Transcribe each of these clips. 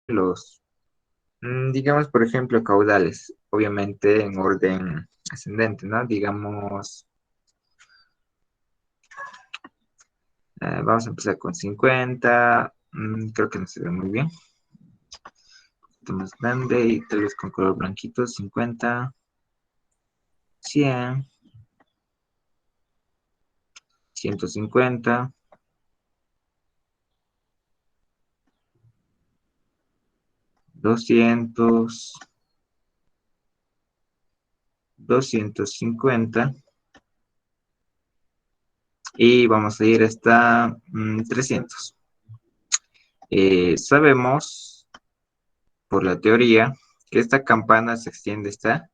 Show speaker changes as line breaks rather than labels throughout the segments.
los, digamos, por ejemplo, caudales, obviamente en orden ascendente, ¿no? Digamos, vamos a empezar con 50, creo que no se ve muy bien, un poquito más grande y tal vez con color blanquito, 50, 100, 150, 200, 250 y vamos a ir hasta 300. Sabemos por la teoría que esta campana se extiende hasta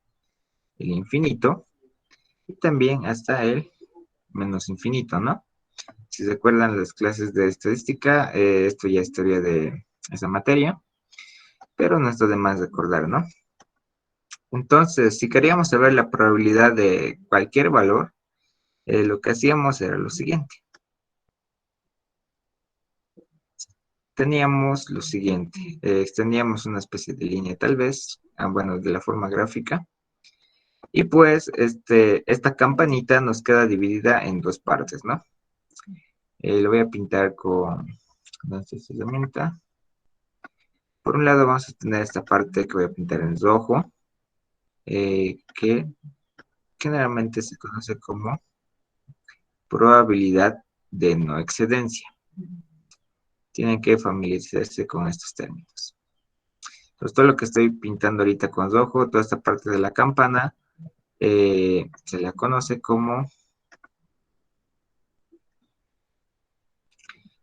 el infinito y también hasta el menos infinito, ¿no? Si se acuerdan las clases de estadística, esto ya es teoría de esa materia, pero no está de más recordar, ¿no? Entonces, si queríamos saber la probabilidad de cualquier valor, lo que hacíamos era lo siguiente. Teníamos lo siguiente, extendíamos una especie de línea tal vez, bueno, de la forma gráfica, y pues esta campanita nos queda dividida en dos partes, ¿no? Lo voy a pintar con esta herramienta. Por un lado vamos a tener esta parte que voy a pintar en rojo, que generalmente se conoce como probabilidad de no excedencia. Tienen que familiarizarse con estos términos. Entonces, todo lo que estoy pintando ahorita con rojo, toda esta parte de la campana, se la conoce como,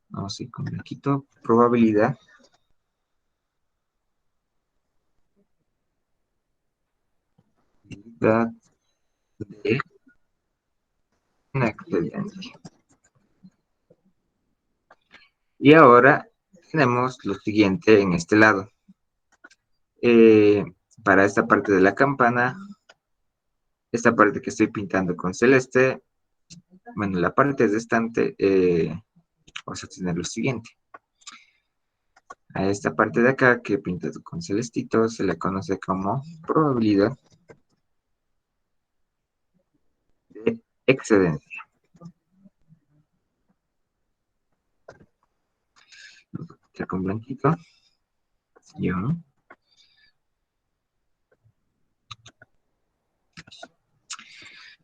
vamos a ir con blanquito, probabilidad de una excedencia. Y ahora tenemos lo siguiente en este lado. Eh, para esta parte de la campana, esta parte que estoy pintando con celeste, bueno, la parte restante, vamos a tener lo siguiente. A esta parte de acá que he pintado con celestito se le conoce como probabilidad de excedencia. Ya con blanquito. Yo.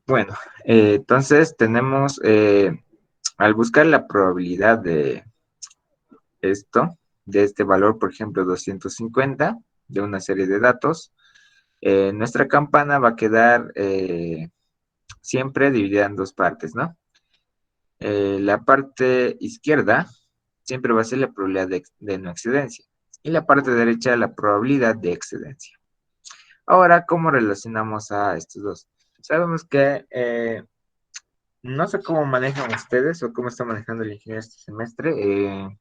Bueno, entonces tenemos, al buscar la probabilidad de esto, de este valor, por ejemplo, 250, de una serie de datos, nuestra campana va a quedar siempre dividida en dos partes, ¿no? La parte izquierda siempre va a ser la probabilidad de no excedencia y la parte derecha la probabilidad de excedencia. Ahora, ¿cómo relacionamos a estos dos? Sabemos que no sé cómo manejan ustedes o cómo está manejando el ingeniero este semestre.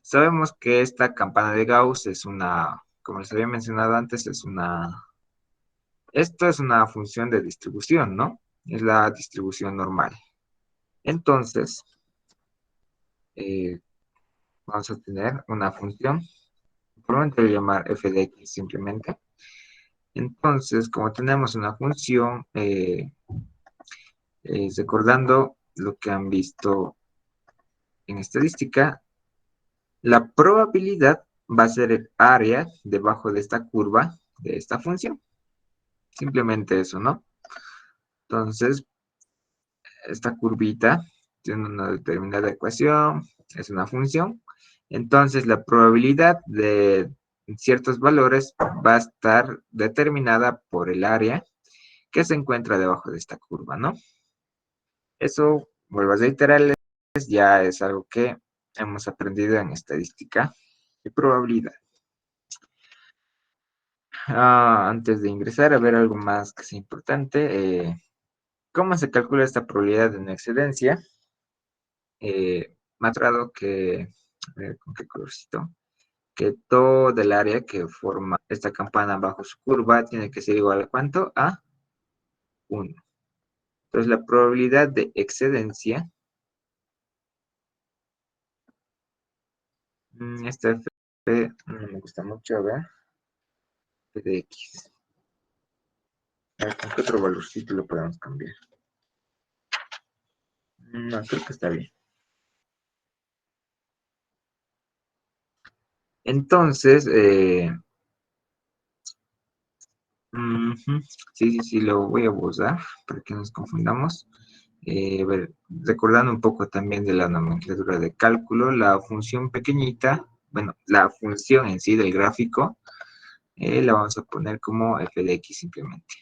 Sabemos que esta campana de Gauss es una, como les había mencionado antes, esto es una función de distribución, ¿no? Es la distribución normal. Entonces, eh, vamos a tener una función, probablemente voy a llamar f de x simplemente. Entonces, como tenemos una función, recordando lo que han visto en estadística, la probabilidad va a ser el área debajo de esta curva de esta función. Simplemente eso, ¿no? Entonces, esta curvita tiene una determinada ecuación, es una función. Entonces, la probabilidad de ciertos valores va a estar determinada por el área que se encuentra debajo de esta curva, ¿no? Eso, vuelvo a reiterarles, ya es algo que hemos aprendido en estadística y probabilidad. Antes de ingresar a ver algo más que sea importante, ¿cómo se calcula esta probabilidad de no excedencia? Me ha tratado que, a ver con qué colorcito, que todo el área que forma esta campana bajo su curva tiene que ser igual a ¿cuánto? A 1. Entonces la probabilidad de excedencia, esta F me gusta mucho, a ver, f de x. A ver, ¿con qué otro valorcito lo podemos cambiar? No, creo que está bien. Entonces, sí, lo voy a usar para que nos confundamos. A ver, recordando un poco también de la nomenclatura de cálculo, la función pequeñita, bueno, la función en sí del gráfico, la vamos a poner como f de x simplemente.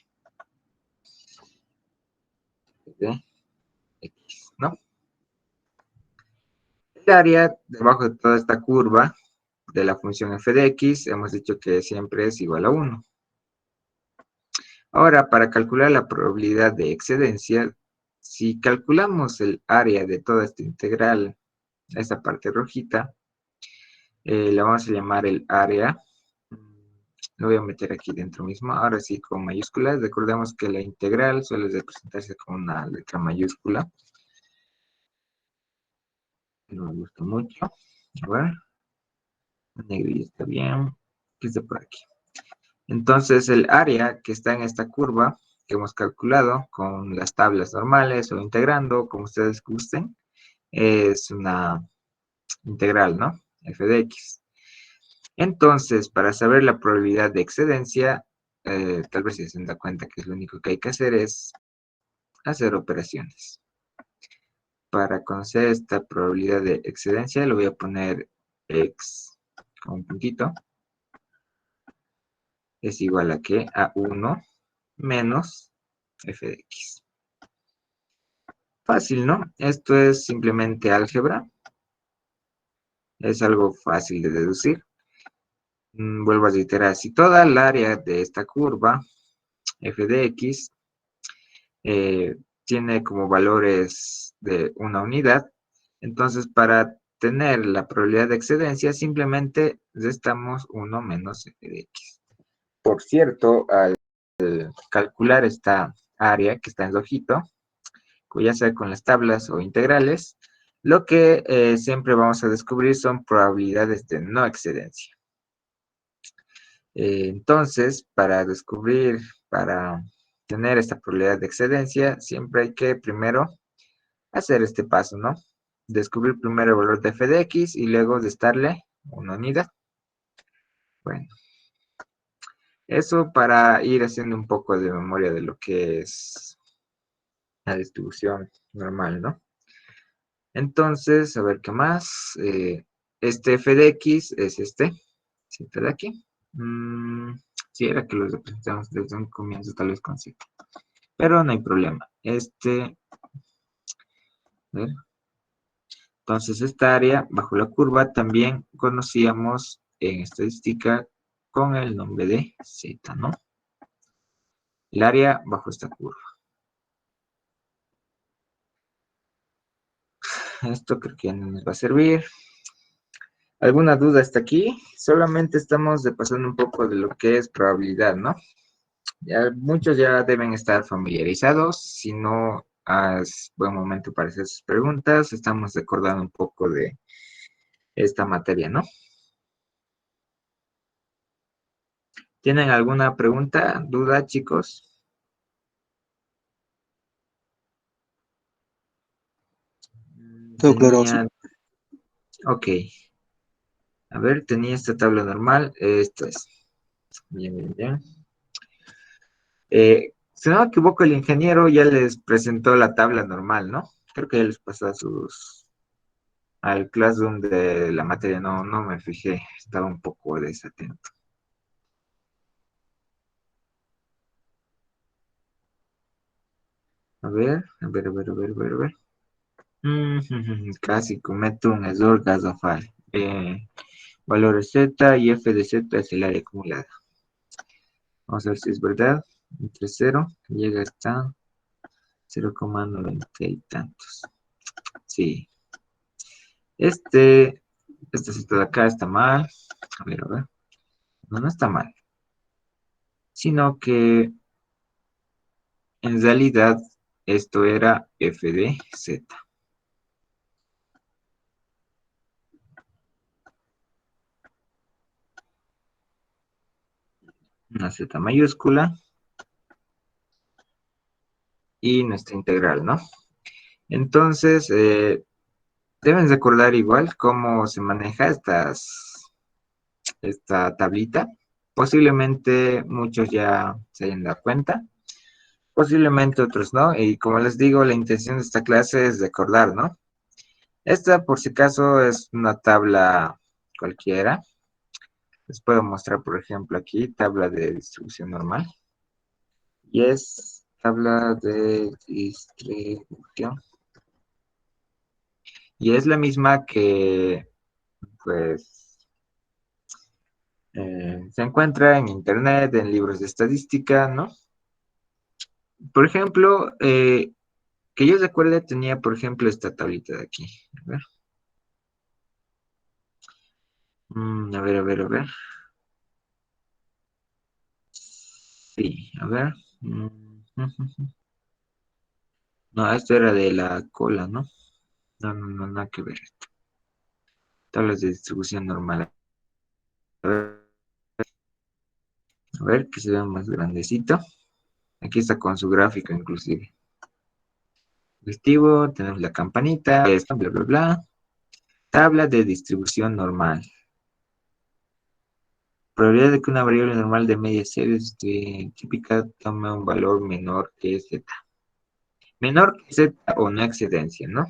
F de x, ¿no? El área debajo de toda esta curva de la función f de x, hemos dicho que siempre es igual a 1. Ahora, para calcular la probabilidad de excedencia, si calculamos el área de toda esta integral, esta parte rojita, la vamos a llamar el área. Lo voy a meter aquí dentro mismo, ahora sí con mayúsculas. Recordemos que la integral suele representarse con una letra mayúscula. No me gusta mucho. A ver, negro está bien. ¿Qué está por aquí? Entonces el área que está en esta curva que hemos calculado con las tablas normales o integrando, como ustedes gusten, es una integral, ¿no? F de x. Entonces, para saber la probabilidad de excedencia, tal vez si se da cuenta que lo único que hay que hacer es hacer operaciones. Para conocer esta probabilidad de excedencia, le voy a poner x con un puntito. Es igual a que a 1 menos f de x. Fácil, ¿no? Esto es simplemente álgebra. Es algo fácil de deducir. Vuelvo a reiterar, si toda el área de esta curva, f de x, tiene como valores de una unidad, entonces para tener la probabilidad de excedencia, simplemente restamos 1 menos f de x. Por cierto, al calcular esta área que está en rojito, ya sea con las tablas o integrales, lo que siempre vamos a descubrir son probabilidades de no excedencia. Entonces, para tener esta probabilidad de excedencia, siempre hay que primero hacer este paso, ¿no? Descubrir primero el valor de f de x y luego restarle una unidad. Bueno, eso para ir haciendo un poco de memoria de lo que es la distribución normal, ¿no? Entonces, a ver qué más. Este f de x es este de aquí. Sí, era que lo representamos desde un comienzo, tal vez con 7. Pero no hay problema. A ver. Entonces, esta área bajo la curva también conocíamos en estadística con el nombre de Z, ¿no? El área bajo esta curva. Esto creo que ya no nos va a servir. ¿Alguna duda hasta aquí? Solamente estamos repasando un poco de lo que es probabilidad, ¿no? Ya, muchos ya deben estar familiarizados. Si no, es buen momento para hacer sus preguntas. Estamos recordando un poco de esta materia, ¿no? ¿Tienen alguna pregunta, duda, chicos?
Todo claro, sí.
Tenía, ok. A ver, tenía esta tabla normal. Esto es. Bien. Si no me equivoco, el ingeniero ya les presentó la tabla normal, ¿no? Creo que ya les pasó al Classroom de la materia. No me fijé. Estaba un poco desatento. A ver. Casi cometo un error garrafal. Valores Z y f de Z es el área acumulada. Vamos a ver si es verdad. Entre 0 llega hasta 0,90 y tantos. Sí. Esta cita de acá está mal. A ver. No está mal. Sino que en realidad esto era f de Z. una Z mayúscula y nuestra integral, ¿no? Entonces, deben recordar igual cómo se maneja esta tablita. Posiblemente muchos ya se hayan dado cuenta, posiblemente otros no. Y como les digo, la intención de esta clase es recordar, ¿no? Esta, por si acaso, es una tabla cualquiera. Les puedo mostrar, por ejemplo, aquí, tabla de distribución normal. Y es tabla de distribución. Y es la misma que, pues, se encuentra en internet, en libros de estadística, ¿no? Por ejemplo, que yo recuerde, tenía, por ejemplo, esta tablita de aquí. A ver. A ver, a ver, a ver. Sí, a ver. No, esto era de la cola, ¿no? No, no, no, nada que ver. Tablas de distribución normal. A ver, que se vea más grandecito. Aquí está con su gráfico, inclusive. Objetivo, tenemos la campanita, esto, bla, bla, bla. Tabla de distribución normal. Probabilidad de que una variable normal de media series típica tome un valor menor que z. Menor que z o no excedencia, ¿no?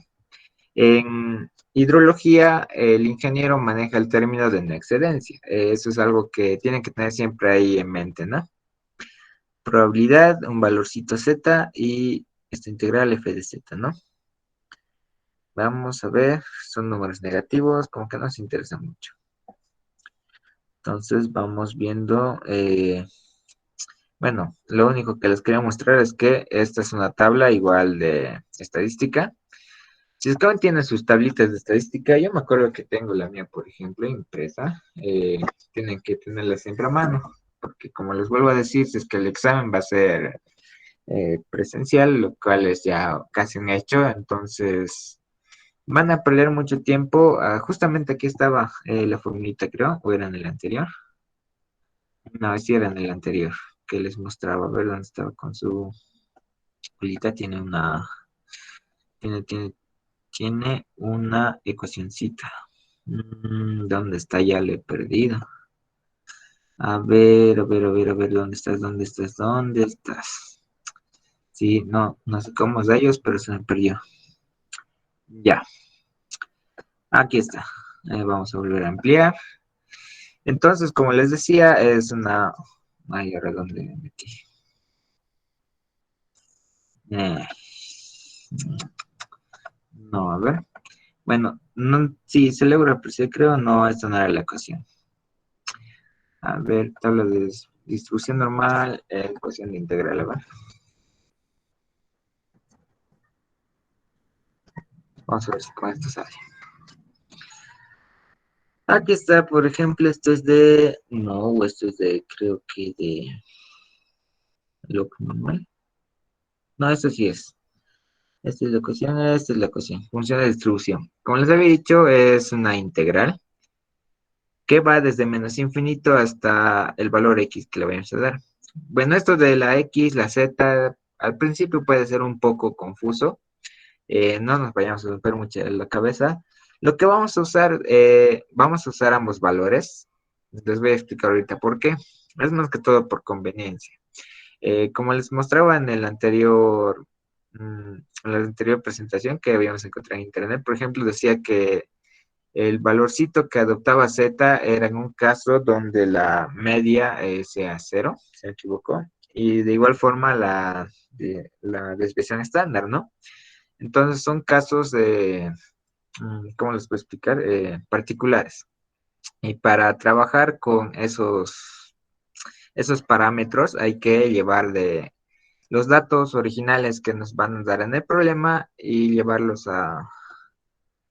En hidrología, el ingeniero maneja el término de no excedencia. Eso es algo que tienen que tener siempre ahí en mente, ¿no? Probabilidad, un valorcito z y esta integral f de z, ¿no? Vamos a ver, son números negativos, como que nos interesa mucho. Entonces vamos viendo, bueno, lo único que les quería mostrar es que esta es una tabla igual de estadística. Si Scott tiene sus tablitas de estadística, yo me acuerdo que tengo la mía, por ejemplo, impresa. Tienen que tenerla siempre a mano, porque como les vuelvo a decir, si es que el examen va a ser presencial, lo cual es ya casi un hecho, entonces van a perder mucho tiempo. Justamente aquí estaba la formulita, creo, o era en el anterior. No, sí era en el anterior, que les mostraba, a ver dónde estaba con su formulita. Tiene, tiene, tiene una ecuacioncita. ¿Dónde está? Ya le he perdido. A ver, a ver, a ver, a ver, ¿dónde estás? ¿Dónde estás? ¿Dónde estás? Sí, no, no sé cómo es de ellos, pero se me perdió. Ya, aquí está. Vamos a volver a ampliar. Entonces, como les decía, es una... Ay, ahora dónde me metí. Eh, no, a ver. Bueno, no, sí, celebro, pero sí creo, no, esta no era la ecuación. A ver, tabla de distribución normal, ecuación de integral, a ver. Vamos a ver si con esto sale. Aquí está, por ejemplo, esto es de... No, esto es de, creo que de... Lo normal. No, esto sí es. Esta es la ecuación, esta es la ecuación. Función de distribución. Como les había dicho, es una integral que va desde menos infinito hasta el valor x que le vayamos a dar. Bueno, esto de la x, la z, al principio puede ser un poco confuso. No nos vayamos a romper mucho la cabeza. Lo que vamos a usar ambos valores. Les voy a explicar ahorita por qué. Es más que todo por conveniencia. Como les mostraba en la anterior presentación que habíamos encontrado en internet, por ejemplo, decía que el valorcito que adoptaba Z era en un caso donde la media sea cero, se me equivocó, y de igual forma la desviación estándar, ¿no? Entonces son casos de, ¿cómo les puedo explicar? Particulares. Y para trabajar con esos parámetros hay que llevar de los datos originales que nos van a dar en el problema y llevarlos a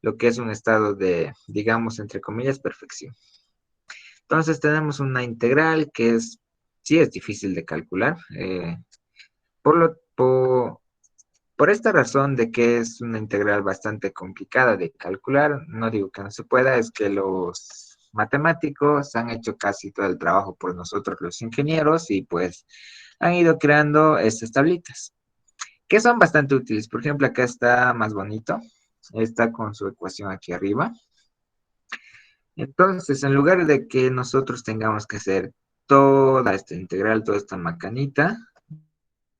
lo que es un estado de, digamos, entre comillas, perfección. Entonces tenemos una integral que sí es difícil de calcular. Por, lo, por esta razón de que es una integral bastante complicada de calcular, no digo que no se pueda, es que matemáticos han hecho casi todo el trabajo por nosotros los ingenieros y pues han ido creando estas tablitas, que son bastante útiles. Por ejemplo, acá está más bonito, está con su ecuación aquí arriba. Entonces, en lugar de que nosotros tengamos que hacer toda esta integral, toda esta macanita,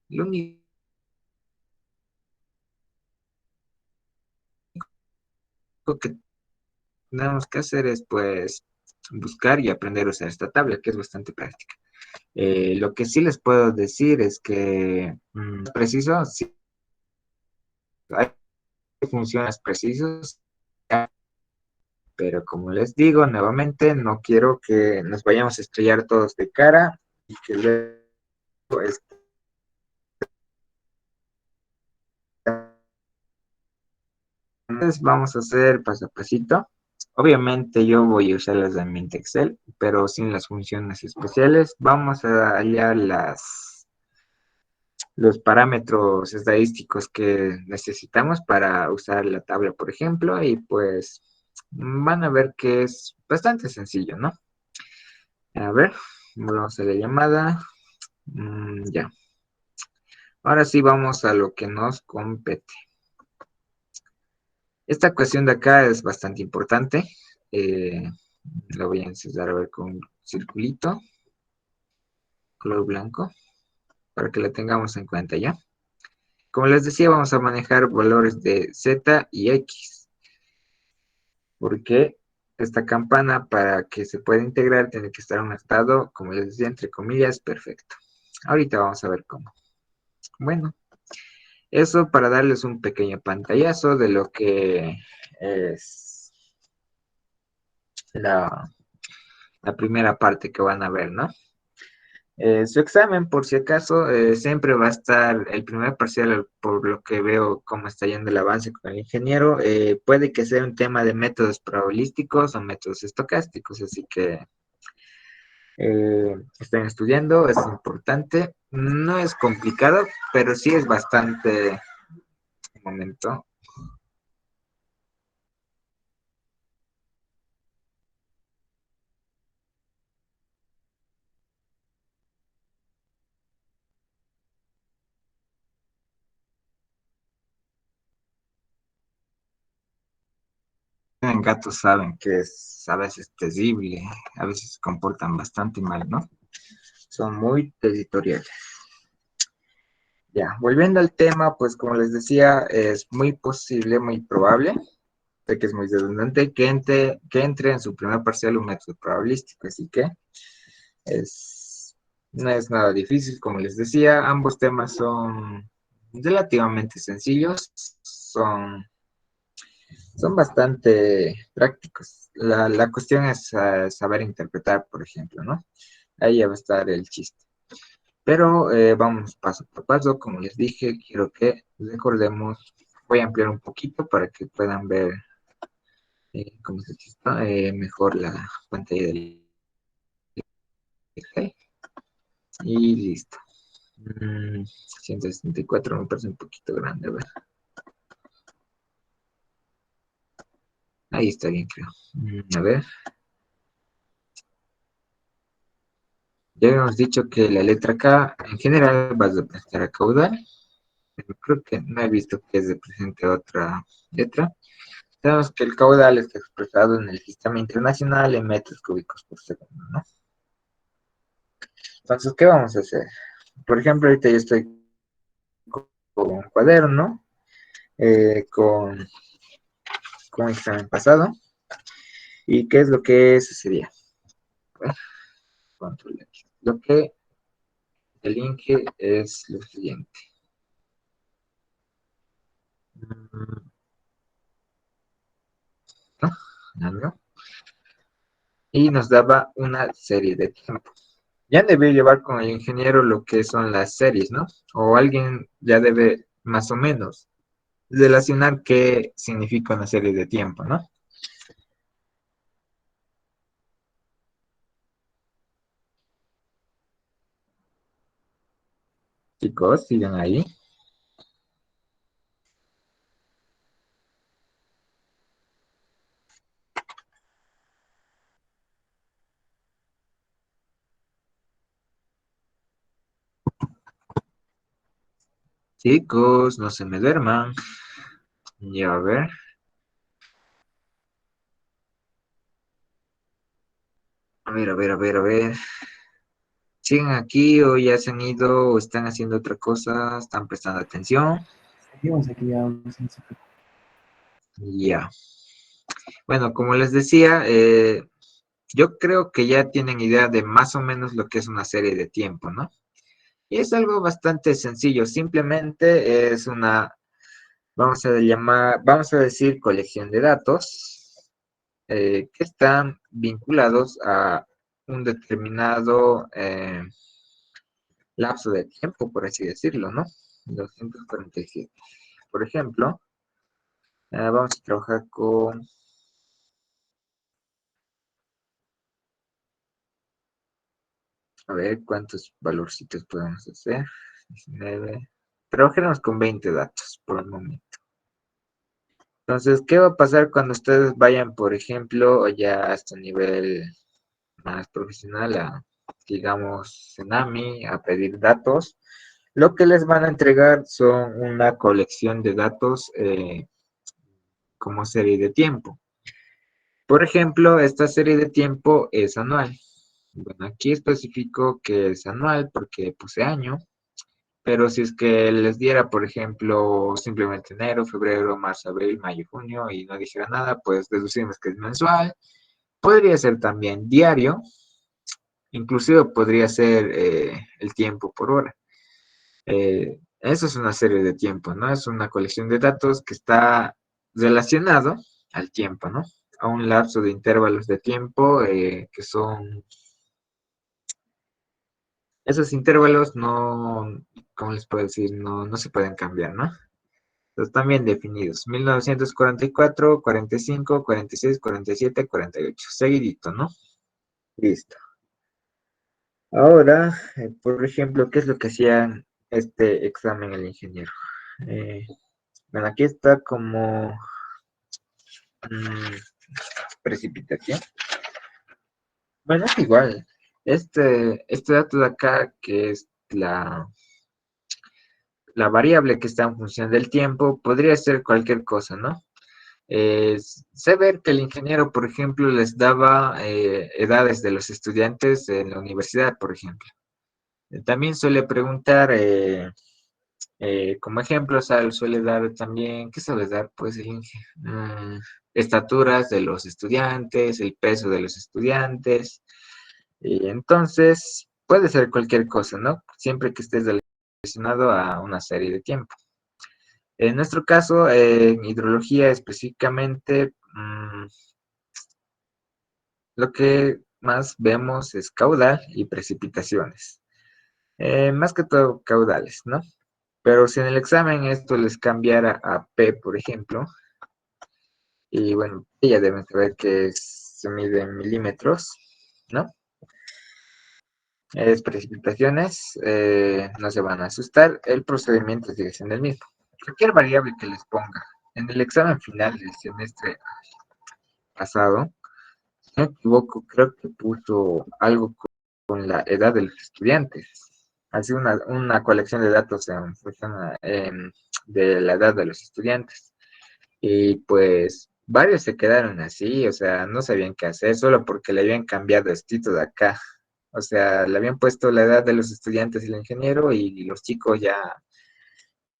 lo único que tenemos que hacer es pues buscar y aprender a usar esta tabla, que es bastante práctica. Lo que sí les puedo decir es que preciso, sí, hay funciones precisas, pero como les digo nuevamente, no quiero que nos vayamos a estrellar todos de cara y que luego entonces vamos a hacer paso a pasito. Obviamente yo voy a usar la herramienta Excel, pero sin las funciones especiales. Vamos a hallar los parámetros estadísticos que necesitamos para usar la tabla, por ejemplo, y pues van a ver que es bastante sencillo, ¿no? A ver, vamos a la llamada. Ya. Ahora sí vamos a lo que nos compete. Esta cuestión de acá es bastante importante. Eh, la voy a encerrar a ver con un circulito, color blanco, para que la tengamos en cuenta ya. Como les decía, vamos a manejar valores de Z y X, porque esta campana para que se pueda integrar tiene que estar en un estado, como les decía, entre comillas, perfecto. Ahorita vamos a ver cómo. Bueno, eso para darles un pequeño pantallazo de lo que es la, la primera parte que van a ver, ¿no? Su examen, por si acaso, siempre va a estar el primer parcial, por lo que veo cómo está yendo el avance con el ingeniero. Puede que sea un tema de métodos probabilísticos o métodos estocásticos, así que estén estudiando, es importante. No es complicado, pero sí es bastante. Un momento. En gatos saben que es a veces terrible, a veces se comportan bastante mal, ¿no? Son muy territoriales. Ya, volviendo al tema, pues como les decía, es muy posible, muy probable, sé que es muy redundante, que entre en su primer parcial un método probabilístico, así que no es nada difícil, como les decía, ambos temas son relativamente sencillos, son bastante prácticos. La cuestión es saber interpretar, por ejemplo, ¿no? Ahí ya va a estar el chiste. Pero vamos paso por paso, como les dije, quiero que recordemos, voy a ampliar un poquito para que puedan ver cómo se chista, mejor la pantalla del Excel. Y listo. 164 me parece un poquito grande, a ver. Ahí está bien, creo. A ver, ya habíamos dicho que la letra K en general va a representar a caudal. Pero creo que no he visto que represente otra letra. Sabemos que el caudal está expresado en el sistema internacional en metros cúbicos por segundo, ¿no? Entonces, ¿qué vamos a hacer? Por ejemplo, ahorita yo estoy con un cuaderno, con un examen pasado. ¿Y qué es lo que sucedía? Bueno, control X. Lo que elige es lo siguiente. ¿No? ¿No? Y nos daba una serie de tiempos. Ya debe llevar con el ingeniero lo que son las series, ¿no? O alguien ya debe más o menos relacionar qué significa una serie de tiempo, ¿no? Chicos, sigan ahí. Chicos, no se me duerman. Ya, a ver. A ver, a ver, a ver, a ver. ¿Siguen aquí o ya se han ido o están haciendo otra cosa? ¿Están prestando atención?
Seguimos aquí ya.
Ya. Bueno, como les decía, yo creo que ya tienen idea de más o menos lo que es una serie de tiempo, ¿no? Y es algo bastante sencillo. Simplemente es una, vamos a decir, colección de datos que están vinculados a un determinado lapso de tiempo, por así decirlo, ¿no? 247. Por ejemplo, vamos a trabajar con, a ver, cuántos valorcitos podemos hacer. 19. Trabajaremos con 20 datos por el momento. Entonces, ¿qué va a pasar cuando ustedes vayan, por ejemplo, ya hasta nivel más profesional, digamos, Tsunami, a pedir datos? Lo que les van a entregar son una colección de datos como serie de tiempo. Por ejemplo, esta serie de tiempo es anual. Bueno, aquí especifico que es anual porque puse año, pero si es que les diera, por ejemplo, simplemente enero, febrero, marzo, abril, mayo, junio y no dijera nada, pues deducimos que es mensual. Podría ser también diario, inclusive podría ser el tiempo por hora. Eso es una serie de tiempos, ¿no? Es una colección de datos que está relacionado al tiempo, ¿no? A un lapso de intervalos de tiempo que son, esos intervalos no, ¿cómo les puedo decir? No se pueden cambiar, ¿no? Están bien definidos. 1944, 45, 46, 47, 48. Seguidito, ¿no? Listo. Ahora, por ejemplo, ¿qué es lo que hacían este examen el ingeniero? Eh, bueno, aquí está como mm, precipitación. Bueno, es igual. Este dato de acá, que es la variable que está en función del tiempo, podría ser cualquier cosa, ¿no? Sé ver que el ingeniero, por ejemplo, les daba edades de los estudiantes en la universidad, por ejemplo. También suele preguntar, como ejemplo, suele dar también, ¿qué suele dar? Pues estaturas de los estudiantes, el peso de los estudiantes. Y entonces, puede ser cualquier cosa, ¿no? Siempre que estés relacionado a una serie de tiempo. En nuestro caso, en hidrología específicamente, lo que más vemos es caudal y precipitaciones. Más que todo caudales, ¿no? Pero si en el examen esto les cambiara a P, por ejemplo, y bueno, ya deben saber que se mide en milímetros, ¿no? Es precipitaciones, no se van a asustar, el procedimiento sigue siendo el mismo. Cualquier variable que les ponga en el examen final del semestre pasado, si no me equivoco, creo que puso algo con la edad de los estudiantes. Así una colección de datos en función de la edad de los estudiantes. Y pues varios se quedaron así, o sea, no sabían qué hacer solo porque le habían cambiado esto de acá. O sea, le habían puesto la edad de los estudiantes y el ingeniero y los chicos ya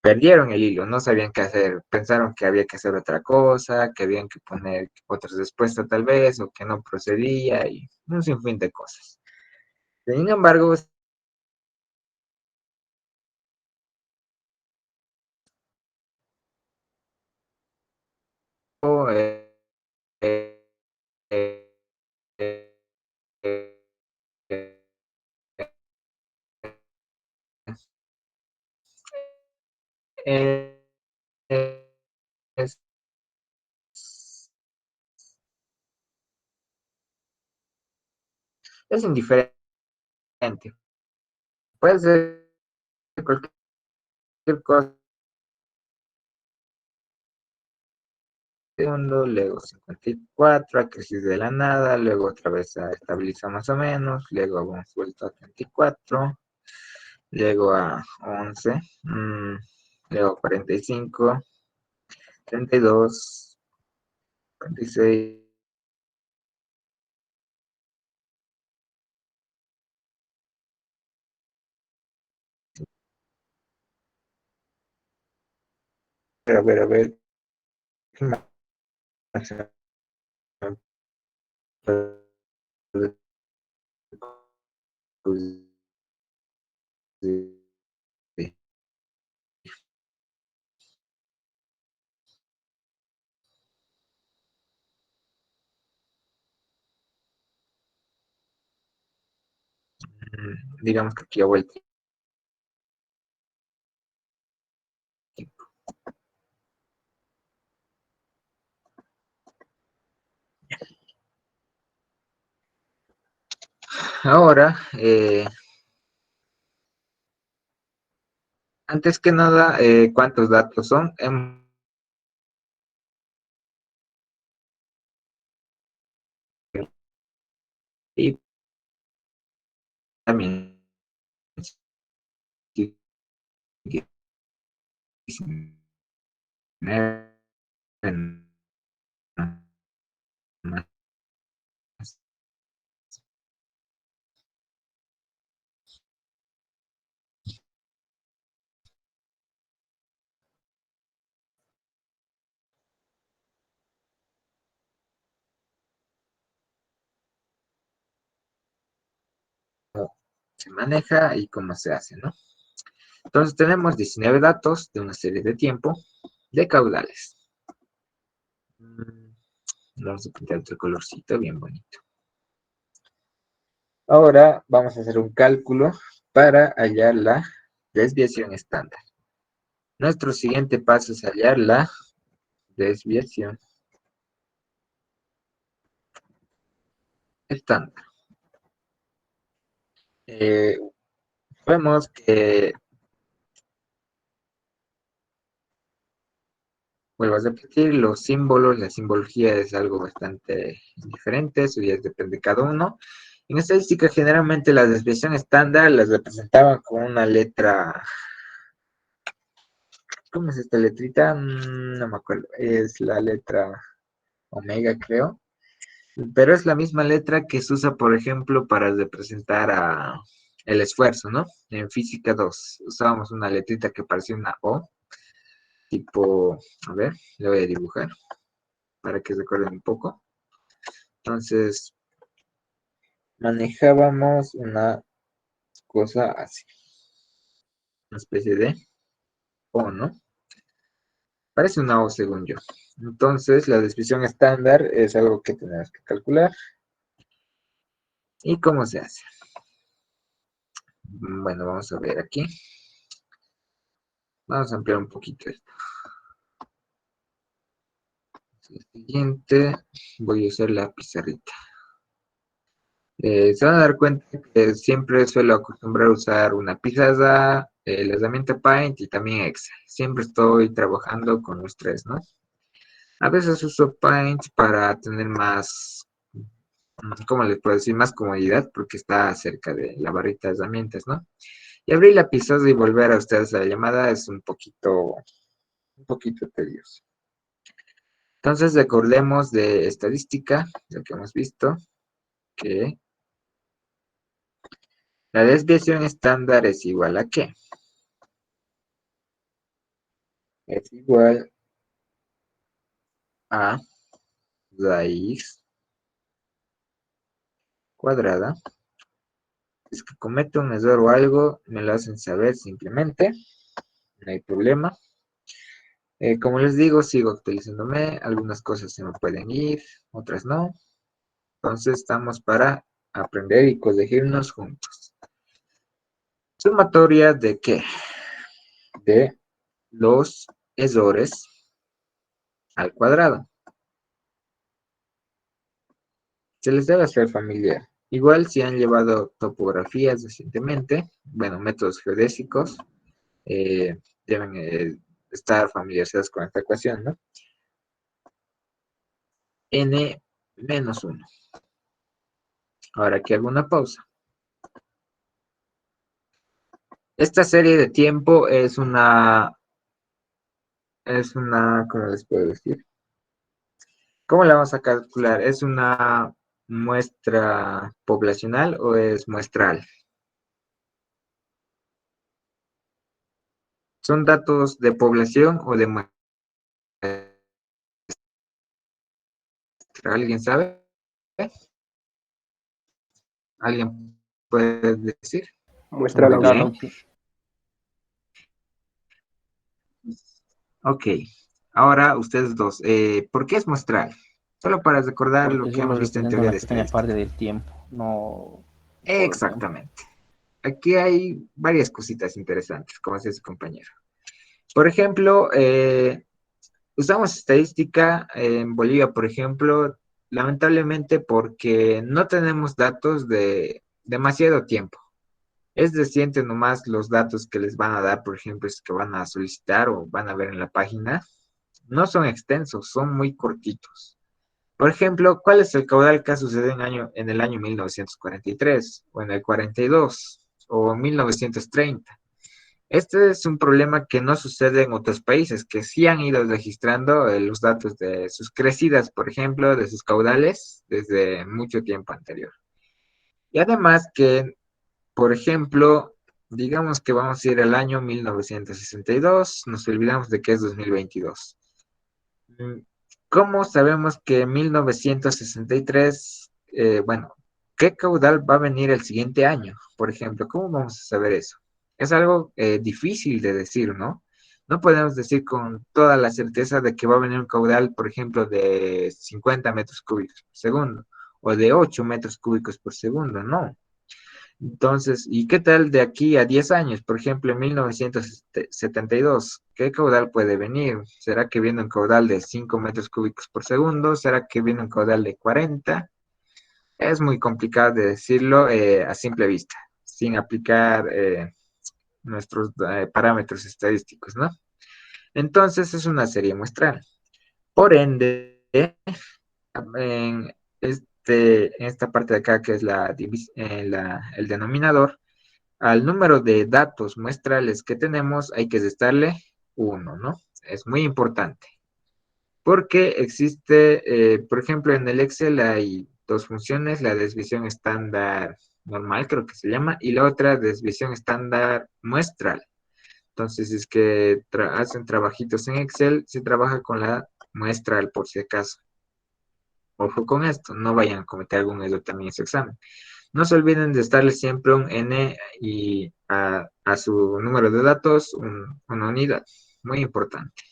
perdieron el hilo, no sabían qué hacer. Pensaron que había que hacer otra cosa, que habían que poner otra respuesta tal vez, o que no procedía y un sinfín de cosas. Sin embargo, eh, eh, eh, eh, eh, es, es indiferente. Puede ser cualquier cosa, segundo, luego 54, a crisis de la nada, luego otra vez a estabiliza más o menos, luego hemos vuelto a 34, luego a 11. Luego 45, 32, 46. A ver, ¿qué más? Digamos que aquí a vuelta. Ahora, antes que nada, ¿cuántos datos son? Y también se maneja y cómo se hace, ¿no? Entonces tenemos 19 datos de una serie de tiempo de caudales. Vamos a pintar otro colorcito bien bonito. Ahora vamos a hacer un cálculo para hallar la desviación estándar. Nuestro siguiente paso es hallar la desviación estándar. Vemos que, vuelvo a repetir, los símbolos, la simbología es algo bastante diferente, eso ya depende de cada uno. En estadística, generalmente la desviación estándar las representaban con una letra. ¿Cómo es esta letrita? No me acuerdo. Es la letra omega, creo. Pero es la misma letra que se usa, por ejemplo, para representar el esfuerzo, ¿no? En física 2 usábamos una letrita que parecía una O, tipo, a ver, le voy a dibujar para que recuerden un poco. Entonces, manejábamos una cosa así, una especie de O, ¿no? Parece una O según yo. Entonces, la desviación estándar es algo que tenemos que calcular. ¿Y cómo se hace? Bueno, vamos a ver aquí. Vamos a ampliar un poquito esto. El siguiente, voy a usar la pizarrita. Se van a dar cuenta que siempre suelo acostumbrar a usar una pizarra, la herramienta Paint y también Excel. Siempre estoy trabajando con los tres, ¿no? A veces uso Paint para tener más, ¿cómo les puedo decir? Más comodidad porque está cerca de la barrita de herramientas, ¿no? Y abrir la pizarra y volver a ustedes a la llamada es un poquito tedioso. Entonces recordemos de estadística, lo que hemos visto, que la desviación estándar es igual a ¿qué? Es igual a raíz cuadrada. Es que cometo un error o algo, me lo hacen saber simplemente, no hay problema. Como les digo, sigo actualizándome, algunas cosas se me pueden ir, otras no. Entonces estamos para aprender y corregirnos juntos. Sumatoria de ¿qué? De los errores al cuadrado. Se les debe hacer familiar. Igual si han llevado topografías recientemente, bueno, métodos geodésicos, deben estar familiarizados con esta ecuación, ¿no? N menos 1. Ahora aquí hago una pausa. Esta serie de tiempo es una Es una, ¿cómo les puedo decir? ¿Cómo la vamos a calcular? ¿Es una muestra poblacional o es muestral? ¿Son datos de población o de muestra? ¿Alguien sabe? ¿Alguien puede decir?
Muestra
Muy
la
Mostrar la
bien.
última.
última.
Ok. Ahora ustedes dos. ¿Por qué es muestral? Solo para recordar lo
Porque
que
solo
hemos visto en
representa
teoría
una
de
pequeña parte
estadística.
del tiempo, no todo el tiempo.
Exactamente. Aquí hay varias cositas interesantes, como decía su compañero. Por ejemplo, usamos estadística en Bolivia, por ejemplo, lamentablemente porque no tenemos datos de demasiado tiempo. Es reciente nomás los datos que les van a dar, por ejemplo, es que van a solicitar o van a ver en la página. No son extensos, son muy cortitos. Por ejemplo, ¿cuál es el caudal que ha sucedido en el año 1943 o en el 42 o 1930? Este es un problema que no sucede en otros países, que sí han ido registrando los datos de sus crecidas, por ejemplo, de sus caudales desde mucho tiempo anterior. Y además que, por ejemplo, digamos que vamos a ir al año 1962, nos olvidamos de que es 2022. Mm, ¿Cómo sabemos que en 1963, bueno, qué caudal va a venir el siguiente año? Por ejemplo, ¿cómo vamos a saber eso? Es algo difícil de decir, ¿no? No podemos decir con toda la certeza de que va a venir un caudal, por ejemplo, de 50 metros cúbicos por segundo o de 8 metros cúbicos por segundo, no. Entonces, ¿y qué tal de aquí a 10 años? Por ejemplo, en 1972, ¿qué caudal puede venir? ¿Será que viene un caudal de 5 metros cúbicos por segundo? ¿Será que viene un caudal de 40? Es muy complicado de decirlo a simple vista, sin aplicar nuestros parámetros estadísticos, ¿no? Entonces, es una serie muestral. Por ende, en en esta parte de acá, que es el denominador, al número de datos muestrales que tenemos hay que restarle uno, ¿no? Es muy importante. Porque existe, por ejemplo, en el Excel hay dos funciones, la desviación estándar normal, creo que se llama, y la otra desviación estándar muestral. Entonces, si es que hacen trabajitos en Excel, se trabaja con la muestral por si acaso. Ojo con esto, no vayan a cometer algún error también en su examen. No se olviden de estarle siempre un n y a su número de datos una unidad. Muy importante.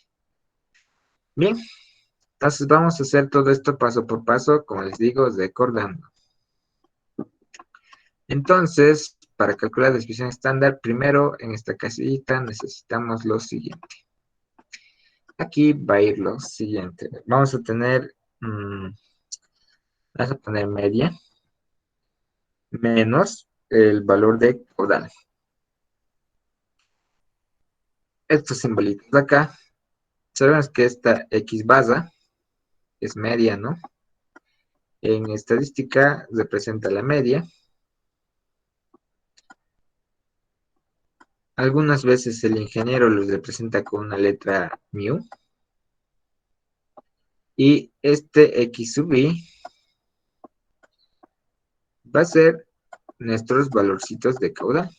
Bien, entonces vamos a hacer todo esto paso por paso, como les digo, recordando. Entonces, para calcular la desviación estándar, primero en esta casillita necesitamos lo siguiente. Aquí va a ir lo siguiente. Vamos a tener, vamos a poner media menos el valor de caudal. Estos simbolitos de acá, sabemos que esta X basa es media, ¿no? En estadística representa la media. Algunas veces el ingeniero los representa con una letra mu. Y este X sub i va a ser nuestros valorcitos de caudal.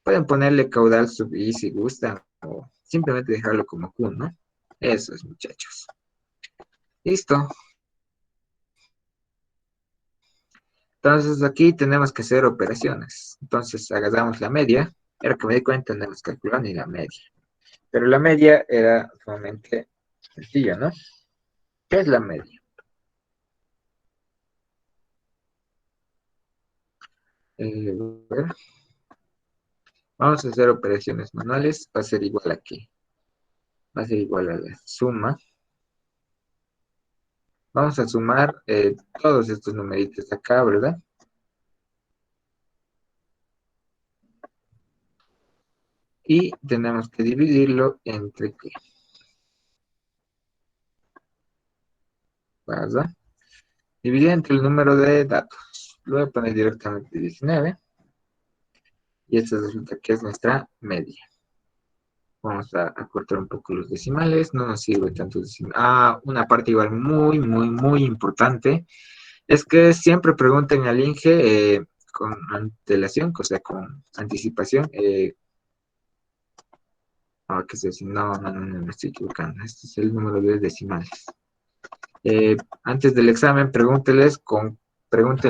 Pueden ponerle caudal sub i si gustan o simplemente dejarlo como Q, ¿no? Eso es, muchachos. Listo. Entonces aquí tenemos que hacer operaciones. Entonces agarramos la media. Era que me di cuenta, no hemos calculado ni la media. Pero la media era sumamente sencilla, ¿no? ¿Qué es la media? Bueno, vamos a hacer operaciones manuales. Va a ser igual aquí. Va a ser igual a la suma. Vamos a sumar todos estos numeritos acá, ¿verdad? Y tenemos que dividirlo entre qué. ¿Verdad? Dividir entre el número de datos. Lo voy a poner directamente 19. Y esta resulta que es nuestra media. Vamos a cortar un poco los decimales, no nos sirve tanto decimales. Una parte igual muy, muy, muy importante es que siempre pregunten al INGE con antelación, o sea, con anticipación. ¿Qué es decir? No, no, no, no, me estoy equivocando. Este es el número de decimales. Antes del examen, pregúntenle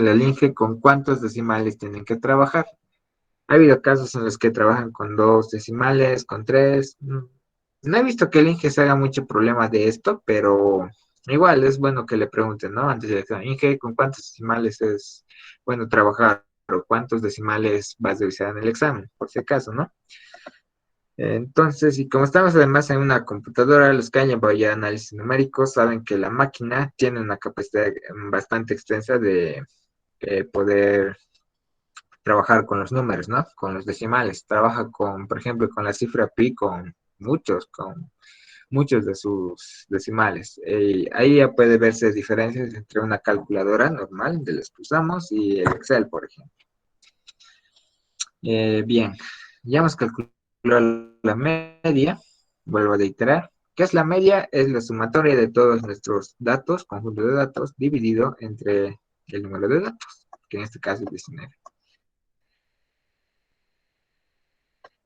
al INGE con cuántos decimales tienen que trabajar. Ha habido casos en los que trabajan con 2 decimales, con 3. No he visto que el INGE se haga mucho problema de esto, pero igual es bueno que le pregunten, ¿no? Antes del examen, INGE, ¿con cuántos decimales es bueno trabajar? ¿O cuántos decimales vas a utilizar en el examen? Por si acaso, ¿no? Entonces, y como estamos además en una computadora, los que hayan ya análisis numéricos saben que la máquina tiene una capacidad bastante extensa de poder trabajar con los números, ¿no? Con los decimales. Trabaja con, por ejemplo, con la cifra pi, con muchos de sus decimales. Ahí ya puede verse diferencias entre una calculadora normal de las que usamos y el Excel, por ejemplo. Bien, ya hemos calculado la media. Vuelvo a reiterar. ¿Qué es la media? Es la sumatoria de todos nuestros datos, conjunto de datos, dividido entre el número de datos, que en este caso es 19.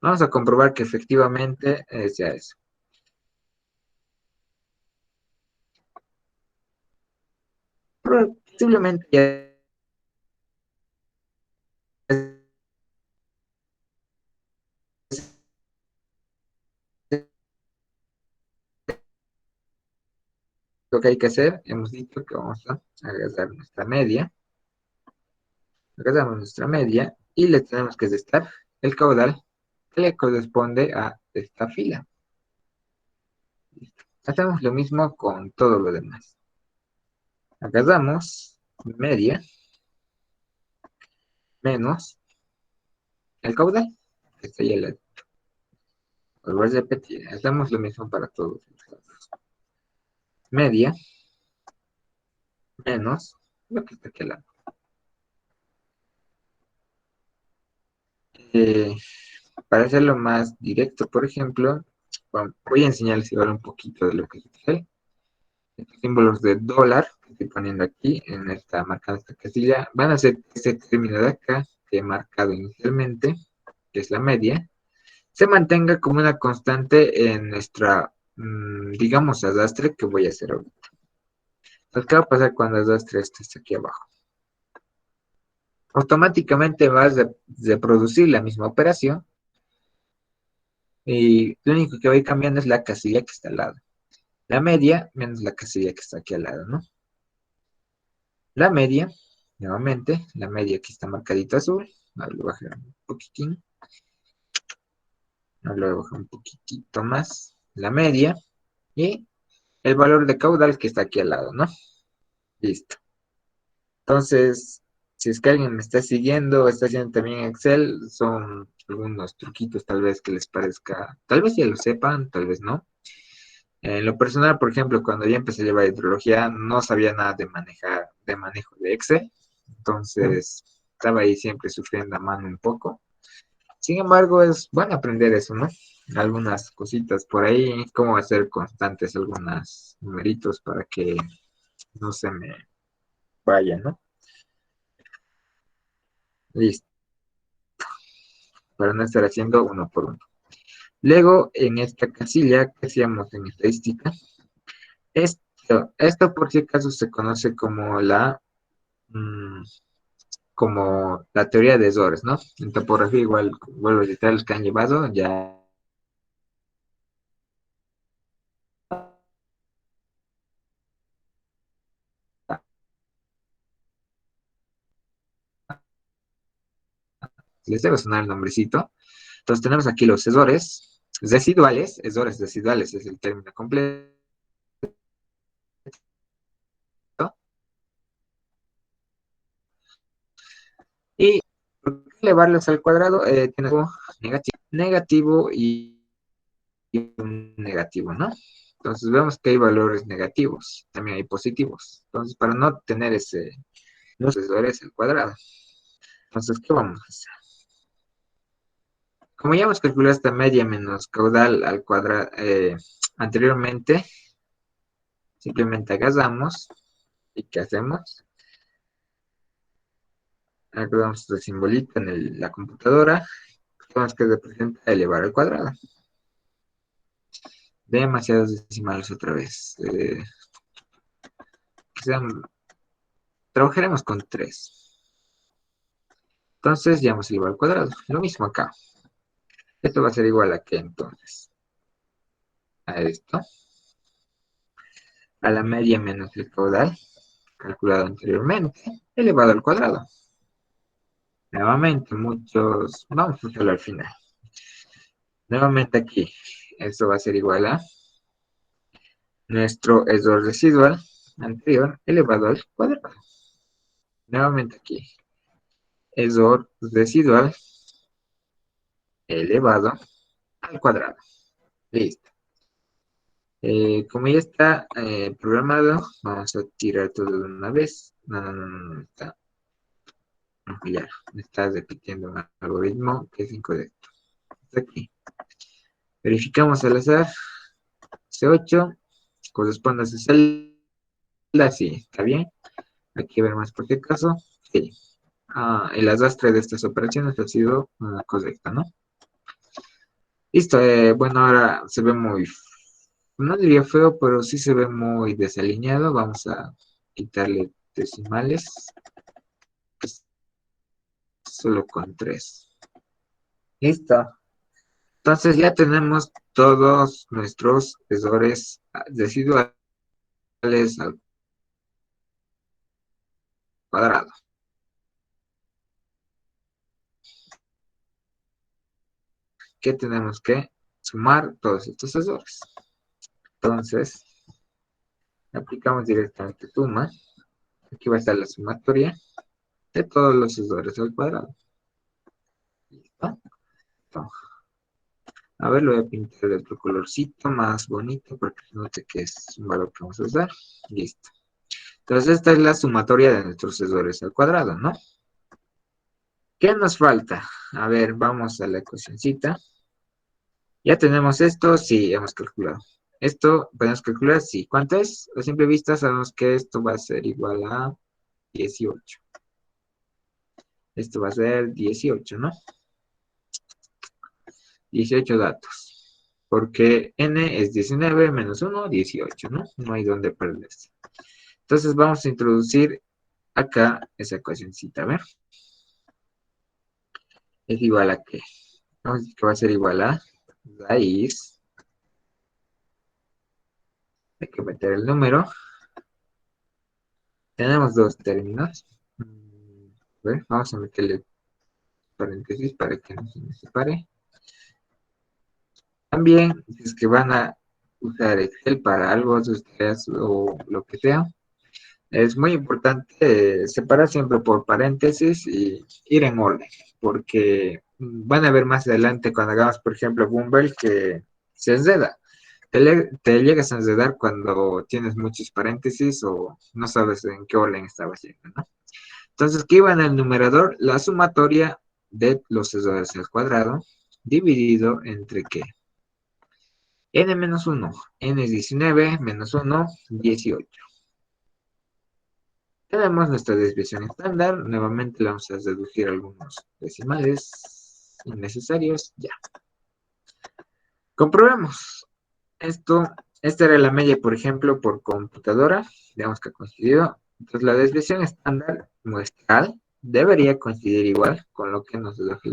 Vamos a comprobar que efectivamente sea eso. Posiblemente ya es lo que hay que hacer. Hemos dicho que vamos a agarrar nuestra media. Agarramos nuestra media y le tenemos que restar el caudal que le corresponde a esta fila. Hacemos lo mismo con todo lo demás. Agarramos media menos el caudal, que está ahí al lado. Vuelvo a repetir, hacemos lo mismo para todos los lados. Media menos lo que está aquí al lado. Eh, para hacerlo más directo, por ejemplo, voy a enseñarles igual un poquito de lo que es Excel. Estos símbolos de dólar que estoy poniendo aquí en esta marcada esta casilla van a ser este término de acá que he marcado inicialmente, que es la media, se mantenga como una constante en nuestra, digamos, arrastre que voy a hacer ahorita. Entonces, ¿qué va a pasar cuando arrastre esto está aquí abajo? Automáticamente vas a reproducir la misma operación y lo único que voy cambiando es la casilla que está al lado. La media menos la casilla que está aquí al lado, ¿no? La media, nuevamente, la media aquí está marcadito azul. Ahora lo bajé un poquitín. Ahora lo bajé un poquitito más. La media y el valor de caudal que está aquí al lado, ¿no? Listo. Entonces, si es que alguien me está siguiendo, está haciendo también Excel, son algunos truquitos tal vez que les parezca, tal vez ya lo sepan, tal vez no. En lo personal, por ejemplo, cuando yo empecé a llevar hidrología, no sabía nada de manejo de Excel. Entonces, estaba ahí siempre sufriendo a mano un poco. Sin embargo, es bueno aprender eso, ¿no? Algunas cositas por ahí, cómo hacer constantes algunos numeritos para que no se me vayan, ¿no? Listo, para no estar haciendo uno por uno. Luego, en esta casilla que hacíamos en estadística, esto por si acaso se conoce mm, como la teoría de errores, ¿no? En topografía igual, vuelvo a citar los que han llevado, ya les debe sonar el nombrecito. Entonces tenemos aquí los errores errores residuales es el término completo. Y elevarlos al cuadrado, tiene negativo y un negativo, ¿no? Entonces vemos que hay valores negativos, también hay positivos. Entonces, para no tener los errores al cuadrado. Entonces, ¿qué vamos a hacer? Como ya hemos calculado esta media menos caudal al cuadrado anteriormente, simplemente agarramos y ¿qué hacemos? Agregamos el simbolito en la computadora, tenemos que representa elevar al cuadrado. Demasiados decimales otra vez. Trabajaremos con 3. Entonces ya hemos elevado al cuadrado. Lo mismo acá. Esto va a ser igual a ¿qué entonces? A esto. A la media menos el caudal, calculado anteriormente, elevado al cuadrado. Nuevamente, vamos a hacerlo al final. Nuevamente aquí, esto va a ser igual a nuestro error residual anterior elevado al cuadrado. Nuevamente aquí, error residual elevado al cuadrado. Listo. Como ya está programado, vamos a tirar todo de una vez. No, está. No, ya, me está repitiendo un algoritmo que es incorrecto. Está aquí. Verificamos al azar. C8 corresponde a esa celda. Sí, está bien. Aquí veremos por qué caso. Sí. El arrastre de estas operaciones ha sido correcto, ¿no? Listo. Bueno, ahora se ve muy, no diría feo, pero sí se ve muy desalineado. Vamos a quitarle decimales. Solo con 3. Listo. Entonces ya tenemos todos nuestros errores residuales al cuadrado. Que tenemos que sumar todos estos errores. Entonces, aplicamos directamente suma. Aquí va a estar la sumatoria de todos los errores al cuadrado. ¿Listo? A ver, lo voy a pintar de otro colorcito más bonito porque se note que es un valor que vamos a usar. Listo. Entonces, esta es la sumatoria de nuestros errores al cuadrado, ¿no? ¿Qué nos falta? A ver, vamos a la ecuacióncita. Ya tenemos esto, sí, hemos calculado. Esto podemos calcular, sí. ¿Cuánto es? A simple vista sabemos que esto va a ser igual a 18. Esto va a ser 18, ¿no? 18 datos. Porque n es 19 menos 1, 18, ¿no? No hay dónde perderse. Entonces vamos a introducir acá esa ecuacióncita, a ver. Es igual a qué. Vamos a decir que va a ser igual a raíz. Hay que meter el número. Tenemos dos términos. A ver, vamos a meterle paréntesis para que no se me separe. También, si es que van a usar Excel para algo, sus tareas o lo que sea, es muy importante separar siempre por paréntesis y ir en orden, porque van a ver más adelante cuando hagamos, por ejemplo, Bumble, que se enreda. Te llegas a enredar cuando tienes muchos paréntesis o no sabes en qué orden estaba haciendo, ¿no? Entonces, ¿qué iba en el numerador? La sumatoria de los errores al cuadrado dividido entre ¿qué? N menos 1. N es 19 menos 1, 18. Tenemos nuestra desviación estándar. Nuevamente le vamos a reducir algunos decimales innecesarios. Ya. Comprobemos. Esta era la media, por ejemplo, por computadora. Digamos que ha coincidido. Entonces, la desviación estándar muestral debería coincidir igual con lo que nos deduce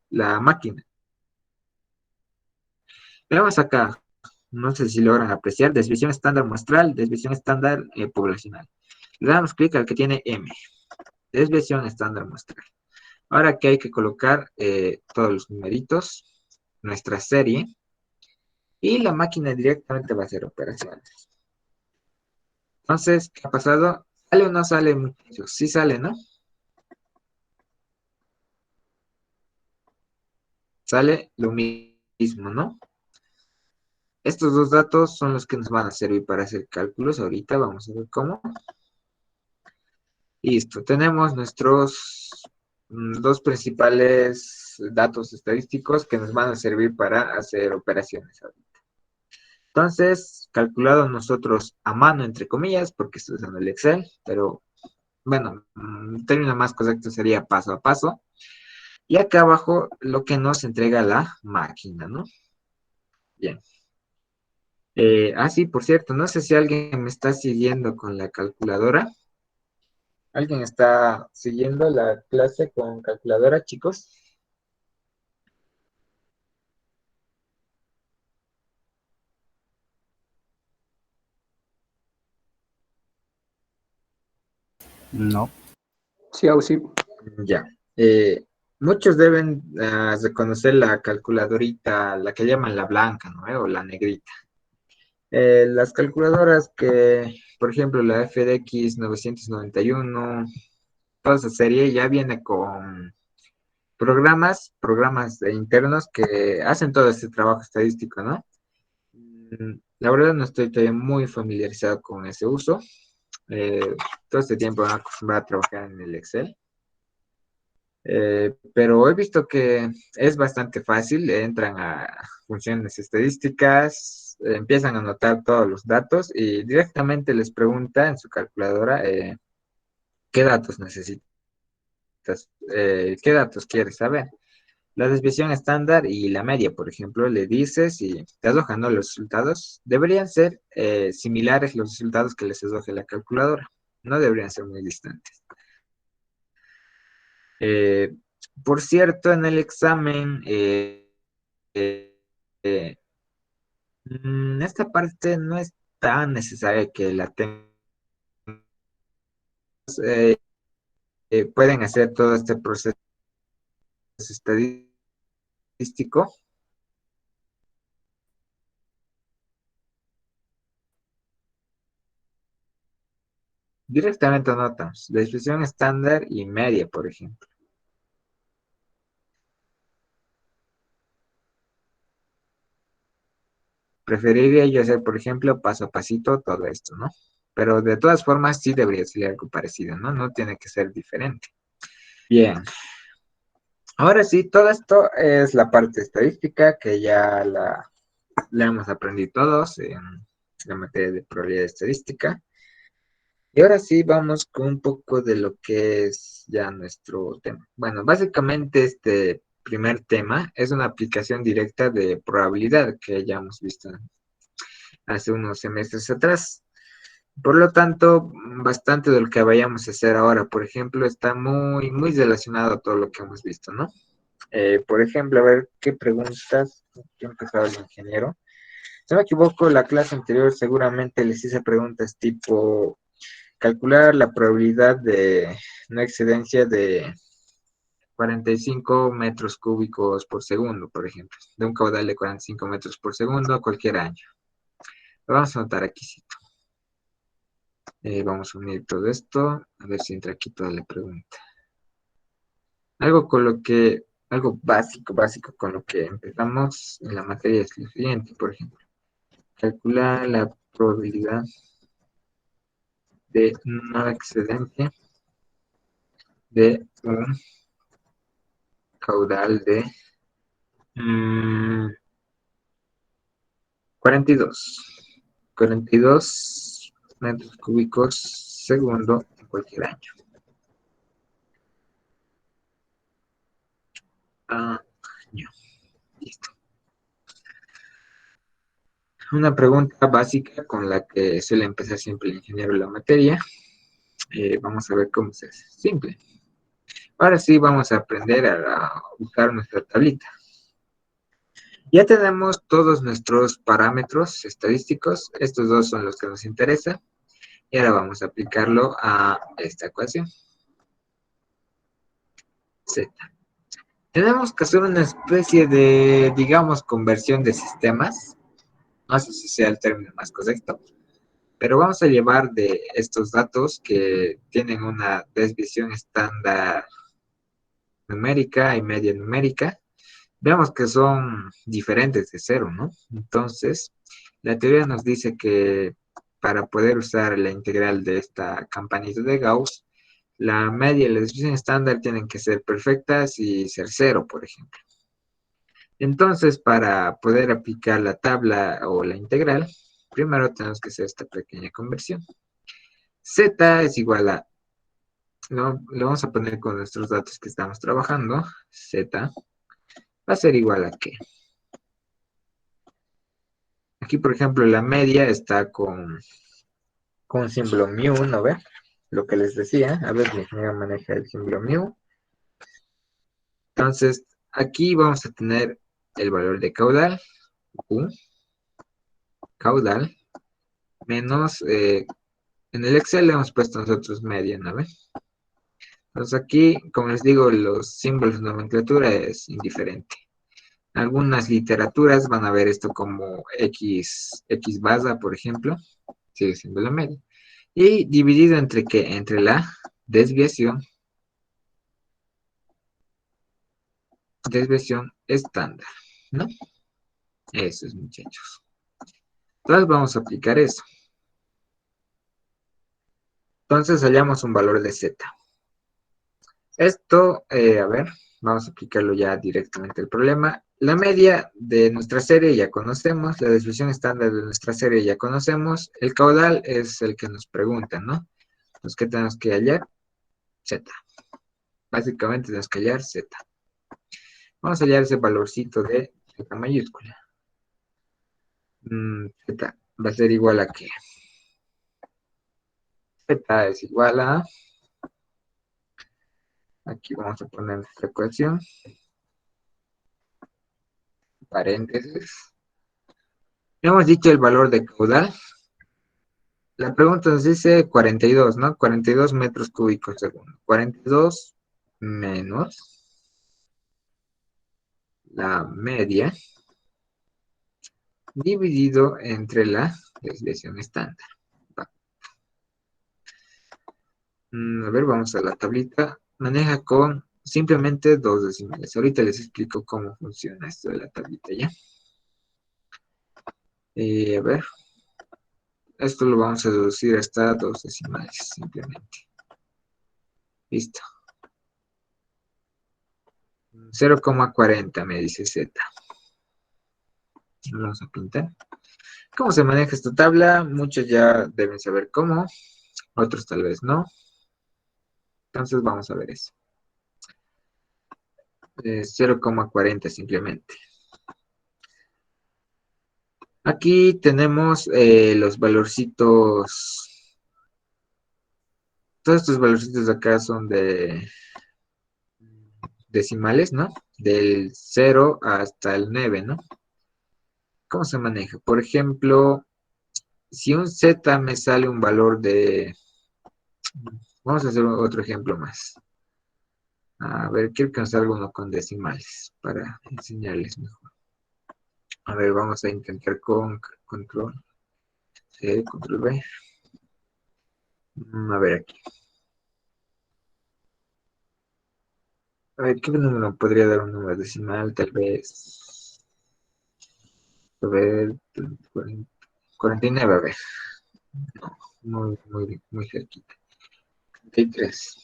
la máquina. Veamos acá. No sé si logran apreciar. Desviación estándar muestral, desviación estándar poblacional. Le damos clic al que tiene M. Desviación estándar muestral. Ahora aquí hay que colocar todos los numeritos, nuestra serie, y la máquina directamente va a hacer operaciones. Entonces, ¿qué ha pasado? ¿Sale o no sale, muchachos? Sí sale, ¿no? Sale lo mismo, ¿no? Estos dos datos son los que nos van a servir para hacer cálculos. Ahorita vamos a ver cómo. Listo, tenemos nuestros dos principales datos estadísticos que nos van a servir para hacer operaciones ahorita. Entonces, calculado nosotros a mano, entre comillas, porque estoy usando el Excel, pero bueno, un término más correcto sería paso a paso. Y acá abajo lo que nos entrega la máquina, ¿no? Bien. Sí, por cierto, no sé si alguien me está siguiendo con la calculadora. ¿Alguien está siguiendo la clase con calculadora, chicos?
No.
Sí, sí.
Ya. Muchos deben reconocer la calculadorita, la que llaman la blanca, ¿no? O la negrita. Las calculadoras que, por ejemplo, la FDX 991, toda esa serie ya viene con programas internos que hacen todo este trabajo estadístico, ¿no? La verdad no estoy todavía muy familiarizado con ese uso. Todo este tiempo me he acostumbrado a trabajar en el Excel. Pero he visto que es bastante fácil, entran a funciones estadísticas, empiezan a anotar todos los datos y directamente les pregunta en su calculadora qué datos necesitas, qué datos quieres saber. La desviación estándar y la media, por ejemplo, le dices y te arrojan, ¿no? Los resultados. Deberían ser similares los resultados que les arroje la calculadora, no deberían ser muy distantes. Eh, por cierto, en el examen, eh, eh, esta parte no es tan necesaria que la tengas. eh, Pueden hacer todo este proceso estadístico directamente anotamos la expresión estándar y media, por ejemplo. Preferiría yo hacer, por ejemplo, paso a pasito todo esto, ¿no? Pero de todas formas sí debería ser algo parecido, ¿no? No tiene que ser diferente. Bien. Ahora sí, todo esto es la parte estadística que ya la hemos aprendido todos en la materia de probabilidad estadística. Y ahora sí vamos con un poco de lo que es ya nuestro tema. Bueno, básicamente este primer tema es una aplicación directa de probabilidad que ya hemos visto hace unos semestres atrás. Por lo tanto, bastante de lo que vayamos a hacer ahora, por ejemplo, está muy relacionado a todo lo que hemos visto, ¿no? Por ejemplo, a ver qué preguntas. ¿Qué empezaba el ingeniero? Si no me equivoco, la clase anterior seguramente les hice preguntas tipo calcular la probabilidad de no excedencia de 45 metros cúbicos por segundo, por ejemplo, de un caudal de 45 metros por segundo a cualquier año. Lo vamos a anotar aquí. Vamos a unir todo esto, a ver si entra aquí toda la pregunta. Algo básico con lo que empezamos en la materia es lo siguiente, por ejemplo. Calcular la probabilidad de no excedencia de un caudal de 42 metros cúbicos segundo en cualquier año. Listo. Una pregunta básica con la que suele empezar siempre el ingeniero en la materia. Vamos a ver cómo se hace. Simple. Ahora sí vamos a aprender a usar nuestra tablita. Ya tenemos todos nuestros parámetros estadísticos. Estos dos son los que nos interesan. Y ahora vamos a aplicarlo a esta ecuación. Z. Tenemos que hacer una especie de, digamos, conversión de sistemas. No sé si sea el término más correcto. Pero vamos a llevar de estos datos que tienen una desviación estándar numérica y media numérica. Veamos que son diferentes de cero, ¿no? Entonces, la teoría nos dice que para poder usar la integral de esta campanita de Gauss, La media y la desviación estándar tienen que ser perfectas y ser cero, por ejemplo. Entonces, para poder aplicar la tabla o la integral, primero tenemos que hacer esta pequeña conversión. Z es igual a, lo vamos a poner con nuestros datos que estamos trabajando. Z va a ser igual a ¿qué? Aquí, por ejemplo, la media está con símbolo mu, ¿no ve? Lo que les decía. A ver, mi maneja el símbolo mu. Entonces, aquí vamos a tener el valor de caudal, U, caudal, menos, en el Excel le hemos puesto nosotros media, ¿no ve? Entonces aquí, como les digo, los símbolos de nomenclatura es indiferente. Algunas literaturas van a ver esto como X basa, por ejemplo, sigue siendo la media. Y dividido entre qué? Entre la desviación estándar, ¿no? Eso es, muchachos. Entonces vamos a aplicar eso. Entonces hallamos un valor de Z. Esto, a ver, vamos a aplicarlo ya directamente al problema. La media de nuestra serie ya conocemos, la desviación estándar de nuestra serie ya conocemos, el caudal es el que nos preguntan, ¿no? Entonces, ¿qué tenemos que hallar? Z. Básicamente tenemos que hallar Z. Vamos a hallar ese valorcito de Z mayúscula. Z va a ser igual a ¿qué? Z es igual a, aquí vamos a poner nuestra ecuación, paréntesis. Ya hemos dicho el valor de caudal. La pregunta nos dice 42, ¿no? 42 metros cúbicos segundo. 42 menos la media dividido entre la desviación estándar. A ver, vamos a la tablita. Maneja con simplemente dos decimales. Ahorita les explico cómo funciona esto de la tablita, ¿ya? A ver. Esto lo vamos a deducir hasta dos decimales, simplemente. Listo. 0,40 me dice Z. Lo vamos a pintar. ¿Cómo se maneja esta tabla? Muchos ya deben saber cómo, otros tal vez no. Entonces vamos a ver eso. 0,40 simplemente. Aquí tenemos los valorcitos. Todos estos valorcitos de acá son de decimales, ¿no? Del 0 hasta el 9, ¿no? ¿Cómo se maneja? Por ejemplo, si un Z me sale un valor de... Vamos a hacer otro ejemplo más. A ver, quiero que nos salga uno con decimales para enseñarles mejor. A ver, vamos a intentar con control C, control V. A ver aquí. A ver, ¿qué número podría dar un número decimal? Tal vez... A ver, 49, a ver. No, muy cerquita. 33.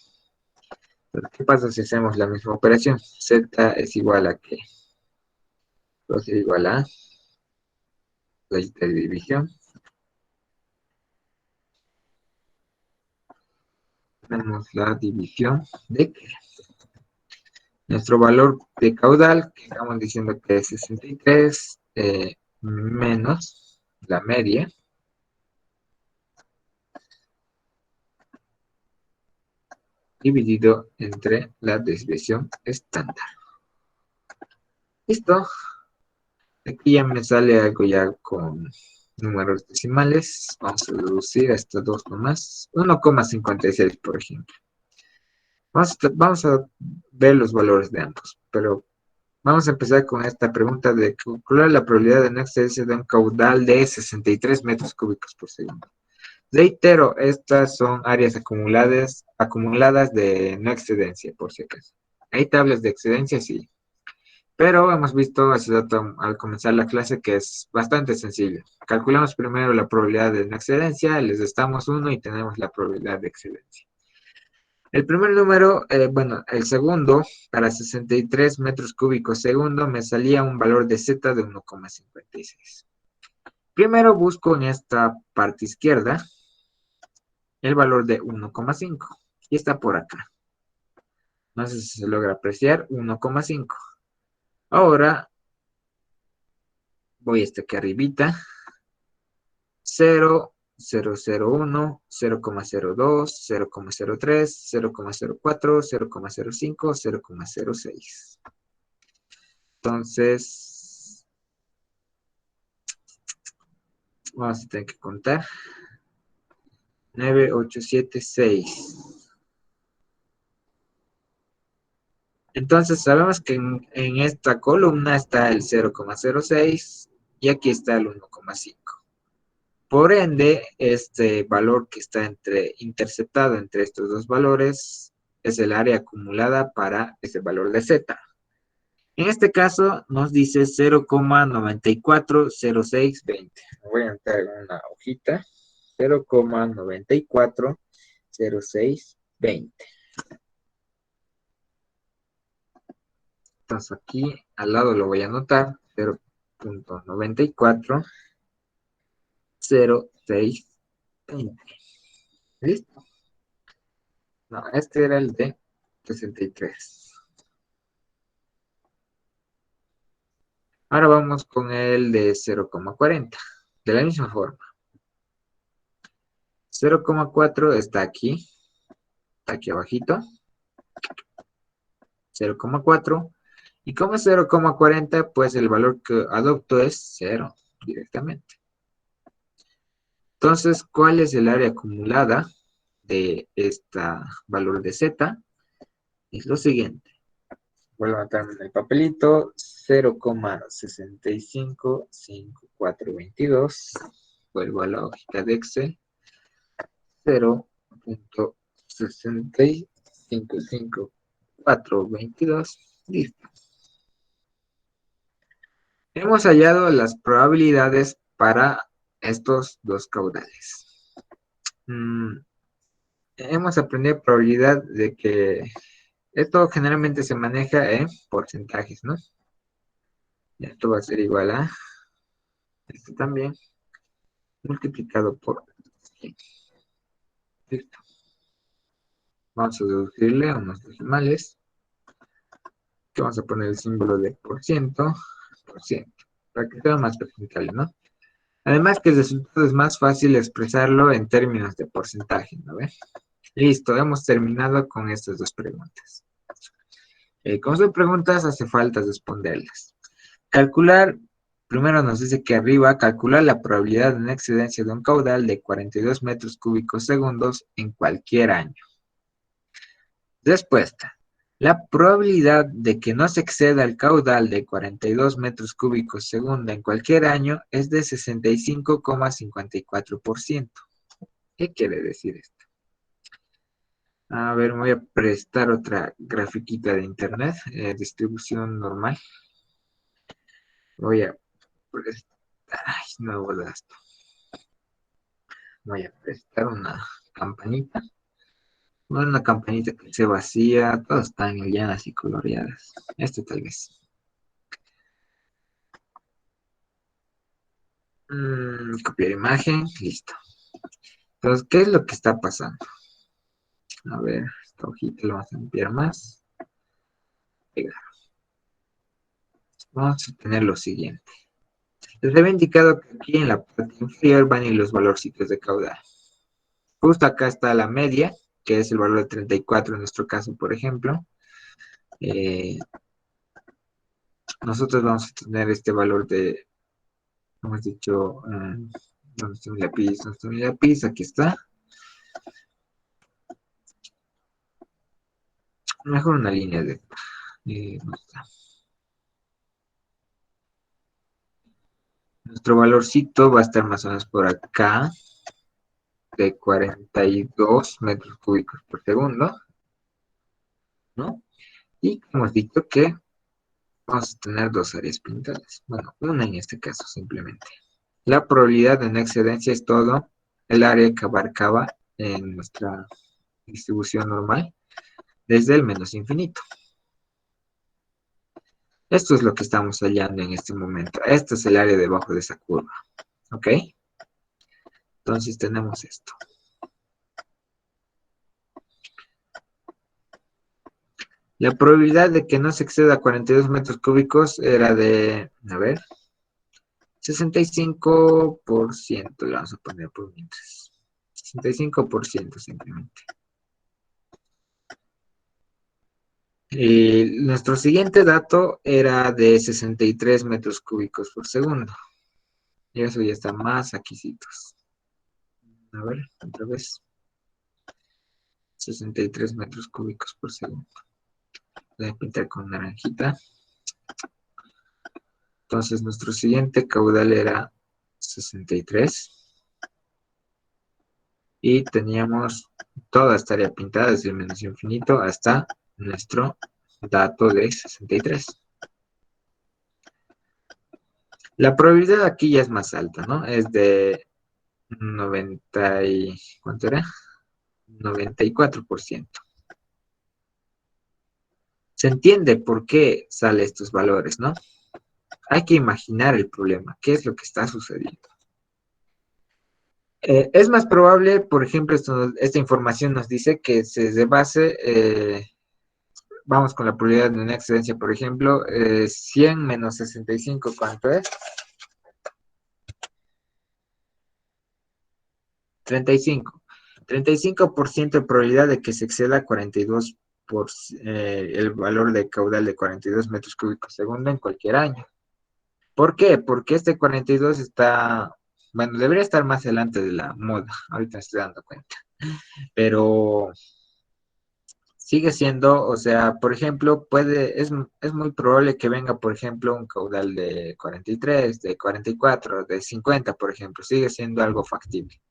Pero, ¿qué pasa si hacemos la misma operación? Z es igual a ¿qué? Va a ser igual a la de división. Tenemos la división de ¿qué? Nuestro valor de caudal, que estamos diciendo que es 63, menos la media. Dividido entre la desviación estándar. Listo. Aquí ya me sale algo ya con números decimales. Vamos a reducir hasta dos nomás. 1,56, por ejemplo. Vamos a ver los valores de ambos, pero vamos a empezar con esta pregunta de calcular la probabilidad de no excederse de un caudal de 63 metros cúbicos por segundo. Reitero, estas son áreas acumuladas de no excedencia, por si acaso. Hay tablas de excedencia, sí. Pero hemos visto hace rato al comenzar la clase que es bastante sencillo. Calculamos primero la probabilidad de no excedencia, les restamos 1 y tenemos la probabilidad de excedencia. El primer número, bueno, el segundo, para 63 metros cúbicos segundo, me salía un valor de Z de 1,56. Primero busco en esta parte izquierda el valor de 1,5 y está por acá. No sé si se logra apreciar, 1,5. Ahora voy hasta aquí arribita, 0, 0,01, 0,02, 0,03, 0,04, 0,05, 0,06. Entonces, vamos a tener que contar. 9, 8, 7, 6. Entonces, sabemos que en esta columna está el 0,06 y aquí está el 1,5. Por ende, este valor que está interceptado entre estos dos valores es el área acumulada para ese valor de Z. En este caso nos dice 0,940620. Voy a entrar en una hojita. 0,940620. Entonces aquí al lado lo voy a anotar. 0,940620. ¿Listo? No, este era el de 63. Ahora vamos con el de 0,40. De la misma forma. 0,4 está aquí abajito. 0,4. Y como es 0,40, pues el valor que adopto es 0 directamente. Entonces, ¿cuál es el área acumulada de este valor de Z? Es lo siguiente. Vuelvo a anotarme en el papelito. 0,655422. Vuelvo a la hojita de Excel. 0,655422. Listo. Hemos hallado las probabilidades para estos dos caudales. Hemos aprendido probabilidad de que esto generalmente se maneja en porcentajes, ¿no? Esto va a ser igual a esto también multiplicado por 100. Listo. Vamos a deducirle a unos decimales. Que vamos a poner el símbolo de por ciento, para que sea más presentable, ¿no? Además que el resultado es más fácil expresarlo en términos de porcentaje, ¿no ves? Listo, hemos terminado con estas dos preguntas. Como son preguntas, hace falta responderlas. Calcular, primero nos dice que arriba, calcular la probabilidad de una excedencia de un caudal de 42 metros cúbicos segundos en cualquier año. Respuesta. La probabilidad de que no se exceda el caudal de 42 metros cúbicos segundo en cualquier año es de 65,54%. ¿Qué quiere decir esto? A ver, me voy a prestar otra grafiquita de internet, distribución normal. Voy a prestar, ay, nuevo gasto. Voy a prestar una campanita. Bueno, una campanita que se vacía, todas están llanas y coloreadas. Esto tal vez. Copiar imagen, listo. Entonces, ¿qué es lo que está pasando? A ver, esta hojita lo vamos a ampliar más. Pegar. Vamos a tener lo siguiente. Les había indicado que aquí en la parte inferior van a ir los valorcitos de caudal. Justo acá está la media, que es el valor de 34 en nuestro caso, por ejemplo. Nosotros vamos a tener este valor de, hemos dicho, ¿dónde está mi lápiz? ¿Dónde está mi lápiz? Aquí está. Mejor una línea de... ¿dónde está? Nuestro valorcito va a estar más o menos por acá, de 42 metros cúbicos por segundo, ¿no? Y hemos dicho que vamos a tener dos áreas pintadas. Bueno, una en este caso simplemente. La probabilidad de no excedencia es todo el área que abarcaba en nuestra distribución normal desde el menos infinito. Esto es lo que estamos hallando en este momento. Este es el área debajo de esa curva. ¿Ok? Entonces tenemos esto. La probabilidad de que no se exceda 42 metros cúbicos era de, a ver, 65%, le vamos a poner por mientras. 65% simplemente. Y nuestro siguiente dato era de 63 metros cúbicos por segundo. Y eso ya está más aquisitos. A ver, otra vez. 63 metros cúbicos por segundo. Voy a pintar con naranjita. Entonces nuestro siguiente caudal era 63. Y teníamos toda esta área pintada desde el menos infinito hasta nuestro dato de 63. La probabilidad aquí ya es más alta, ¿no? Es de 90 y, ¿cuánto era? 94%. Se entiende por qué salen estos valores, ¿no? Hay que imaginar el problema, qué es lo que está sucediendo. Es más probable, por ejemplo, esta información nos dice que se base, vamos con la probabilidad de una excedencia, por ejemplo, 100 menos 65, ¿cuánto es? 35. 35% de probabilidad de que se exceda 42 el valor de caudal de 42 metros cúbicos segundo en cualquier año. ¿Por qué? Porque este 42 está, bueno, debería estar más adelante de la moda, ahorita me estoy dando cuenta, pero sigue siendo, o sea, por ejemplo, es muy probable que venga, por ejemplo, un caudal de 43, de 44, de 50, por ejemplo, sigue siendo algo factible.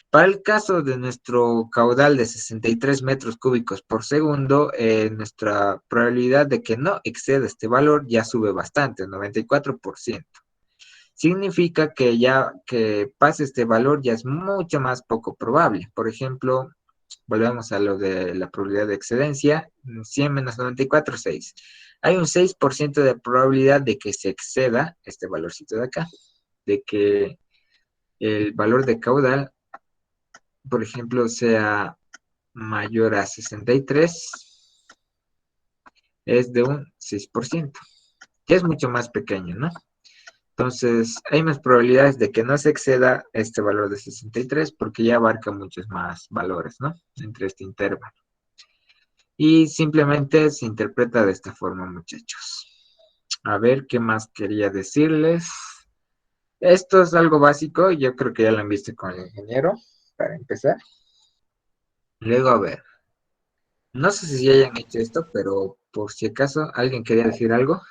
Para el caso de nuestro caudal de 63 metros cúbicos por segundo, nuestra probabilidad de que no exceda este valor ya sube bastante, 94%. Significa que ya que pase este valor ya es mucho más poco probable. Por ejemplo, volvemos a lo de la probabilidad de excedencia, 100 menos 94, 6. Hay un 6% de probabilidad de que se exceda este valorcito de acá, de que el valor de caudal, por ejemplo, sea mayor a 63, es de un 6%, que es mucho más pequeño, ¿no? Entonces, hay más probabilidades de que no se exceda este valor de 63 porque ya abarca muchos más valores, ¿no? Entre este intervalo. Y simplemente se interpreta de esta forma, muchachos. A ver, ¿qué más quería decirles? Esto es algo básico, yo creo que ya lo han visto con el ingeniero, para empezar. Luego, a ver, no sé si ya hayan hecho esto, pero por si acaso, ¿alguien quería decir algo?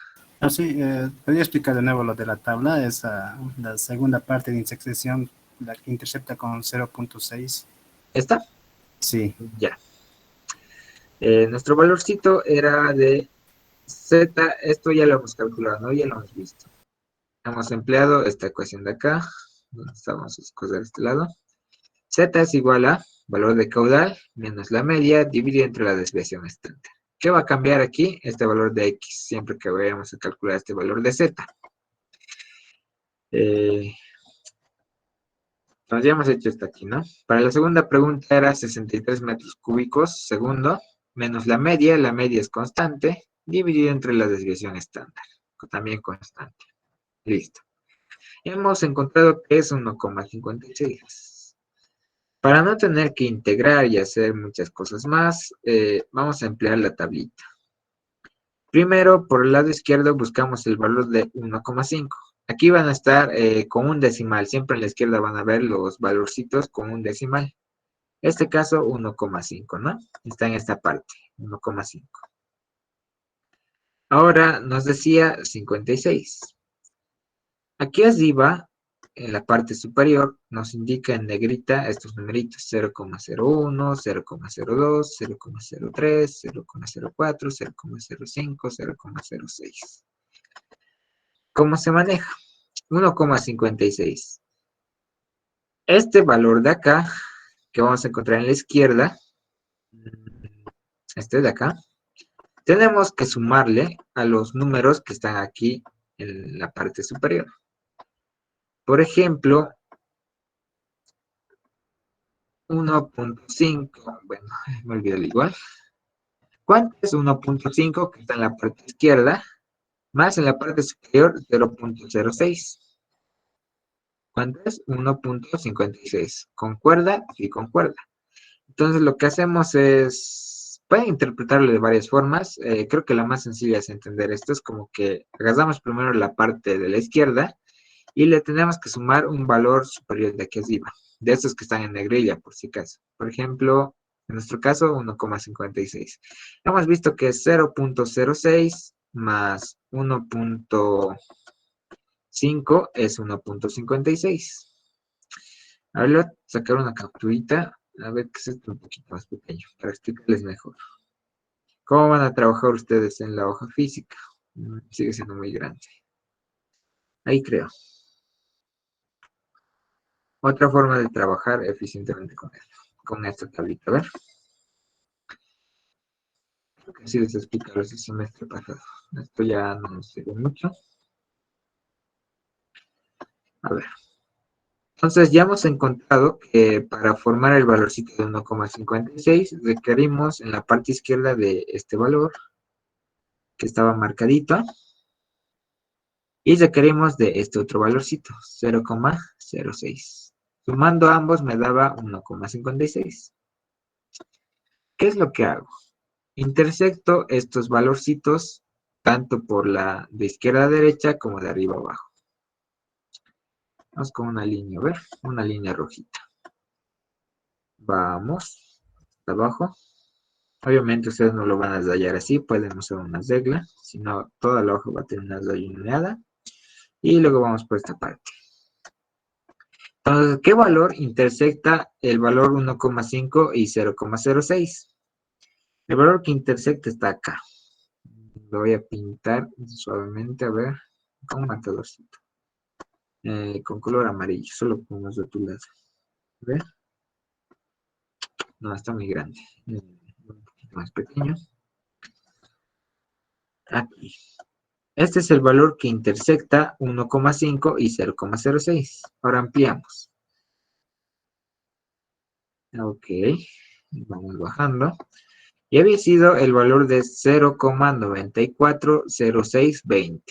Ah, sí, podría explicar de nuevo lo de la tabla, es la segunda parte de intersección, la que intercepta con 0.6.
¿Esta?
Sí.
Ya. Nuestro valorcito era de Z, esto ya lo hemos calculado, ¿no? Ya lo hemos visto. Hemos empleado esta ecuación de acá, donde estamos las cosas de este lado. Z es igual a valor de caudal menos la media dividido entre la desviación estándar. ¿Qué va a cambiar aquí? Este valor de X, siempre que vayamos a calcular este valor de Z. Entonces ya hemos hecho esto aquí, ¿no? Para la segunda pregunta era 63 metros cúbicos segundo, menos la media es constante, dividido entre la desviación estándar, también constante. Listo. Hemos encontrado que es 1,56. Para no tener que integrar y hacer muchas cosas más, vamos a emplear la tablita. Primero, por el lado izquierdo buscamos el valor de 1,5. Aquí van a estar con un decimal. Siempre en la izquierda van a ver los valorcitos con un decimal. En este caso, 1,5, ¿no? Está en esta parte, 1,5. Ahora nos decía 56. Aquí arriba, en la parte superior, nos indica en negrita estos numeritos: 0,01, 0,02, 0,03, 0,04, 0,05, 0,06. ¿Cómo se maneja? 1,56. Este valor de acá, que vamos a encontrar en la izquierda, este de acá, tenemos que sumarle a los números que están aquí en la parte superior. Por ejemplo, 1.5, bueno, me olvidé el igual. ¿Cuánto es 1.5 que está en la parte izquierda? Más en la parte superior 0.06. ¿Cuánto es? 1.56. ¿Concuerda? Sí, concuerda. Entonces lo que hacemos es, pueden interpretarlo de varias formas. Creo que la más sencilla es entender esto. Es como que agarramos primero la parte de la izquierda y le tenemos que sumar un valor superior de aquí arriba. De estos que están en negrilla, por si acaso. Por ejemplo, en nuestro caso, 1,56. Hemos visto que es 0.06 más 1.5 es 1.56. A ver, voy a sacar una capturita. A ver qué es esto un poquito más pequeño, para explicarles mejor. ¿Cómo van a trabajar ustedes en la hoja física? Sigue siendo muy grande. Ahí creo. Otra forma de trabajar eficientemente con esta tablita. A ver. Creo que sí les expliqué el semestre pasado. Esto ya no nos sirve mucho. A ver. Entonces ya hemos encontrado que para formar el valorcito de 1,56 requerimos en la parte izquierda de este valor que estaba marcadito y requerimos de este otro valorcito, 0,06. Sumando ambos me daba 1,56. ¿Qué es lo que hago? Intersecto estos valorcitos tanto por la de izquierda a derecha como de arriba a abajo. Vamos con una línea, a ver, una línea rojita. Vamos, hasta abajo. Obviamente ustedes no lo van a rayar así, pueden usar una regla, si no toda la hoja va a tener una rayonada. Y luego vamos por esta parte. Entonces, ¿qué valor intersecta el valor 1,5 y 0,06? El valor que intersecta está acá. Lo voy a pintar suavemente, a ver, con un marcadorcito. Con color amarillo, solo con los rotulados. A ver. No, está muy grande. Un poquito más pequeño. Aquí. Este es el valor que intersecta 1,5 y 0,06. Ahora ampliamos. Ok. Vamos bajando. Y había sido el valor de 0,940620.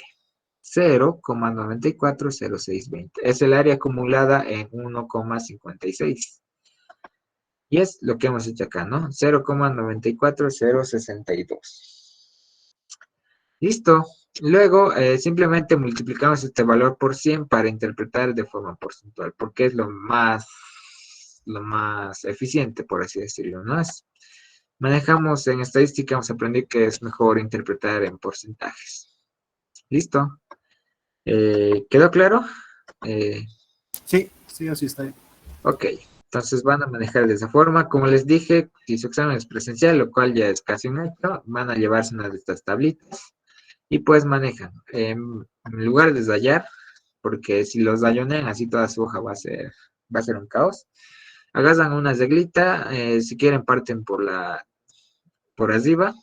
0,940620. Es el área acumulada en 1,56. Y es lo que hemos hecho acá, ¿no? 0,940062. Listo. Luego, simplemente multiplicamos este valor por 100 para interpretar de forma porcentual, porque es lo más eficiente, por así decirlo, ¿no? Manejamos en estadística, hemos aprendido que es mejor interpretar en porcentajes. ¿Listo? ¿Quedó claro?
Sí, sí o sí está bien.
Ok, entonces van a manejar de esa forma. Como les dije, si su examen es presencial, lo cual ya es casi un hecho, van a llevarse una de estas tablitas y pues manejan. En lugar de rayar, porque si los rayonean así toda su hoja va a ser un caos. Agarran una reglita, si quieren parten por arriba,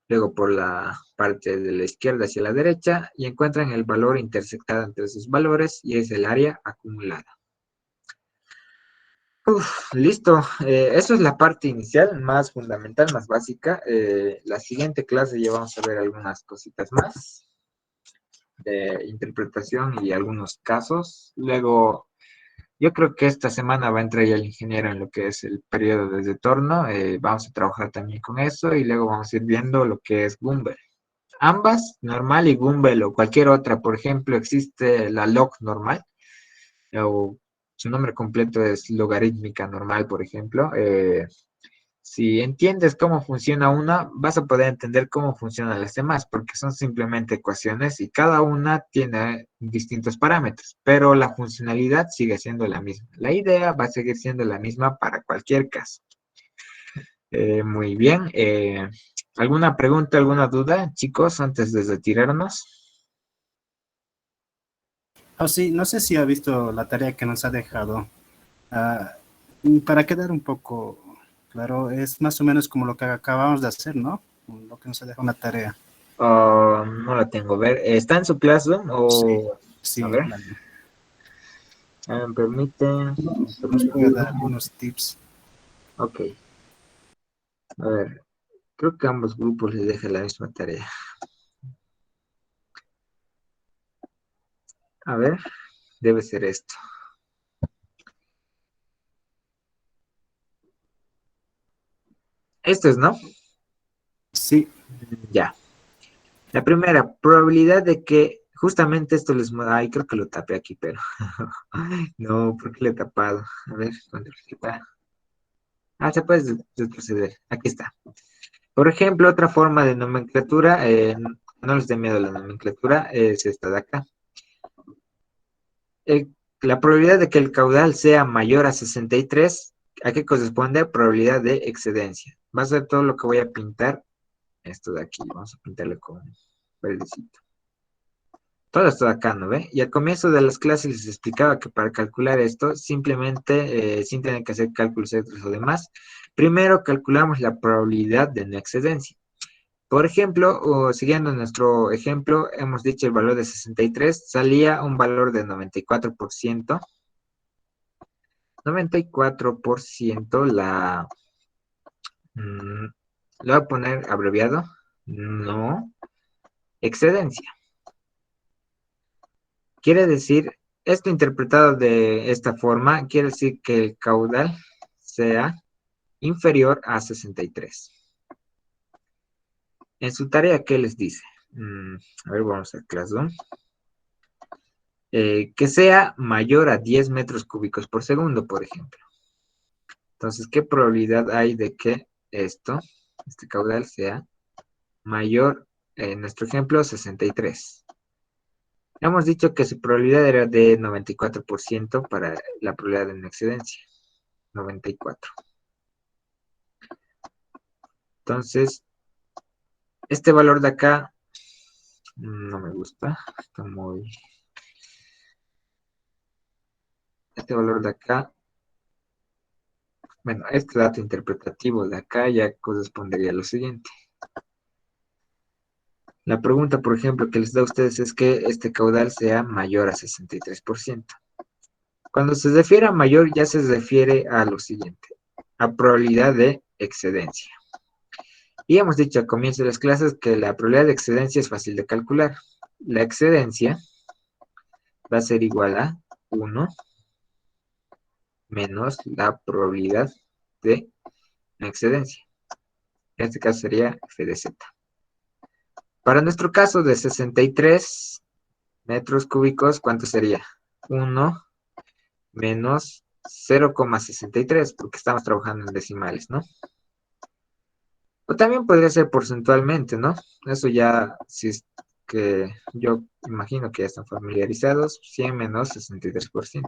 luego por la parte de la izquierda hacia la derecha y encuentran el valor intersectado entre esos valores y es el área acumulada. Listo, eso es la parte inicial, más fundamental, más básica. La siguiente clase ya vamos a ver algunas cositas más de interpretación y algunos casos. Luego, yo creo que esta semana va a entrar ya el ingeniero en lo que es el periodo de retorno. Vamos a trabajar también con eso y luego vamos a ir viendo lo que es Gumbel. Ambas, normal y Gumbel o cualquier otra, por ejemplo, existe la log normal o su nombre completo es logarítmica normal, por ejemplo. Si entiendes cómo funciona una, vas a poder entender cómo funcionan las demás, porque son simplemente ecuaciones y cada una tiene distintos parámetros, pero la funcionalidad sigue siendo la misma. La idea va a seguir siendo la misma para cualquier caso. Muy bien. ¿Alguna pregunta, alguna duda, chicos, antes de retirarnos?
Oh, sí, no sé si ha visto la tarea que nos ha dejado. Ah, para quedar un poco Claro, es más o menos como lo que acabamos de hacer, ¿no? Lo que nos ha dejado una tarea.
No la tengo. A ver, ¿está en su Classroom?
Sí,
O, a
sí,
ver,
vale.
me permite.
Nos puede dar algunos tips.
Ok, a ver, creo que a ambos grupos les deja la misma tarea. A ver, debe ser esto. Esto es, ¿no?
Sí,
Ya. La primera, probabilidad de que justamente esto les... Ay, creo que lo tapé aquí, pero... No, ¿por qué le he tapado? A ver, control Z. Se puede retroceder. Aquí está. Por ejemplo, otra forma de nomenclatura, no les dé miedo la nomenclatura, es esta de acá. La probabilidad de que el caudal sea mayor a 63, ¿a qué corresponde? Probabilidad de excedencia. Va a ser todo lo que voy a pintar. Esto de aquí, vamos a pintarle con verdecito. Todo esto de acá, ¿no ve? Y al comienzo de las clases les explicaba que para calcular esto, simplemente, sin tener que hacer cálculos extras o demás, primero calculamos la probabilidad de no excedencia. Por ejemplo, o siguiendo nuestro ejemplo, hemos dicho el valor de 63, salía un valor de 94%. 94% lo voy a poner abreviado, no excedencia. Quiere decir, esto interpretado de esta forma, quiere decir que el caudal sea inferior a 63. En su tarea, ¿qué les dice? A ver, vamos a Classroom. Que sea mayor a 10 metros cúbicos por segundo, por ejemplo. Entonces, ¿qué probabilidad hay de que este caudal, sea mayor, en nuestro ejemplo, 63? Hemos dicho que su probabilidad era de 94% para la probabilidad de no excedencia. 94. Entonces, este valor de acá no me gusta. Está muy... Este valor de acá, bueno, este dato interpretativo de acá ya correspondería a lo siguiente. La pregunta, por ejemplo, que les da a ustedes es que este caudal sea mayor a 63%. Cuando se refiere a mayor, ya se refiere a lo siguiente, a probabilidad de excedencia. Y hemos dicho al comienzo de las clases que la probabilidad de excedencia es fácil de calcular. La excedencia va a ser igual a 1 menos la probabilidad de no excedencia. En este caso sería f de z. Para nuestro caso de 63 metros cúbicos, ¿cuánto sería? 1 menos 0,63, porque estamos trabajando en decimales, ¿no? O también podría ser porcentualmente, ¿no? Eso ya, si es que yo imagino que ya están familiarizados, 100 menos 63%.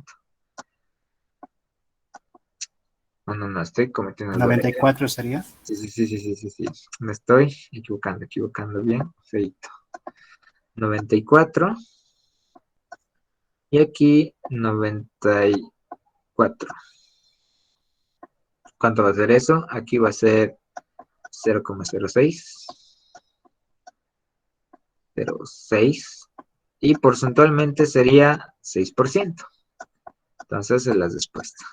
No, estoy cometiendo algo.
94 sería.
Sí. Me estoy equivocando bien. Feito. 94. Y aquí 94. ¿Cuánto va a ser eso? Aquí va a ser 0,06. 0,6. Y porcentualmente sería 6%. Entonces es la respuesta.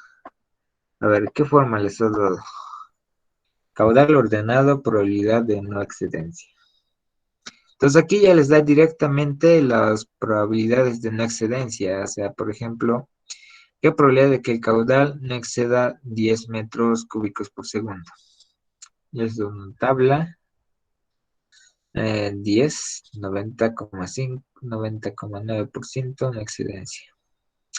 A ver, ¿qué forma les ha dado? Caudal ordenado, probabilidad de no excedencia. Entonces aquí ya les da directamente las probabilidades de no excedencia. O sea, por ejemplo, ¿qué probabilidad de que el caudal no exceda 10 metros cúbicos por segundo? Les doy una tabla. 10, 90,5, 90,9% no excedencia.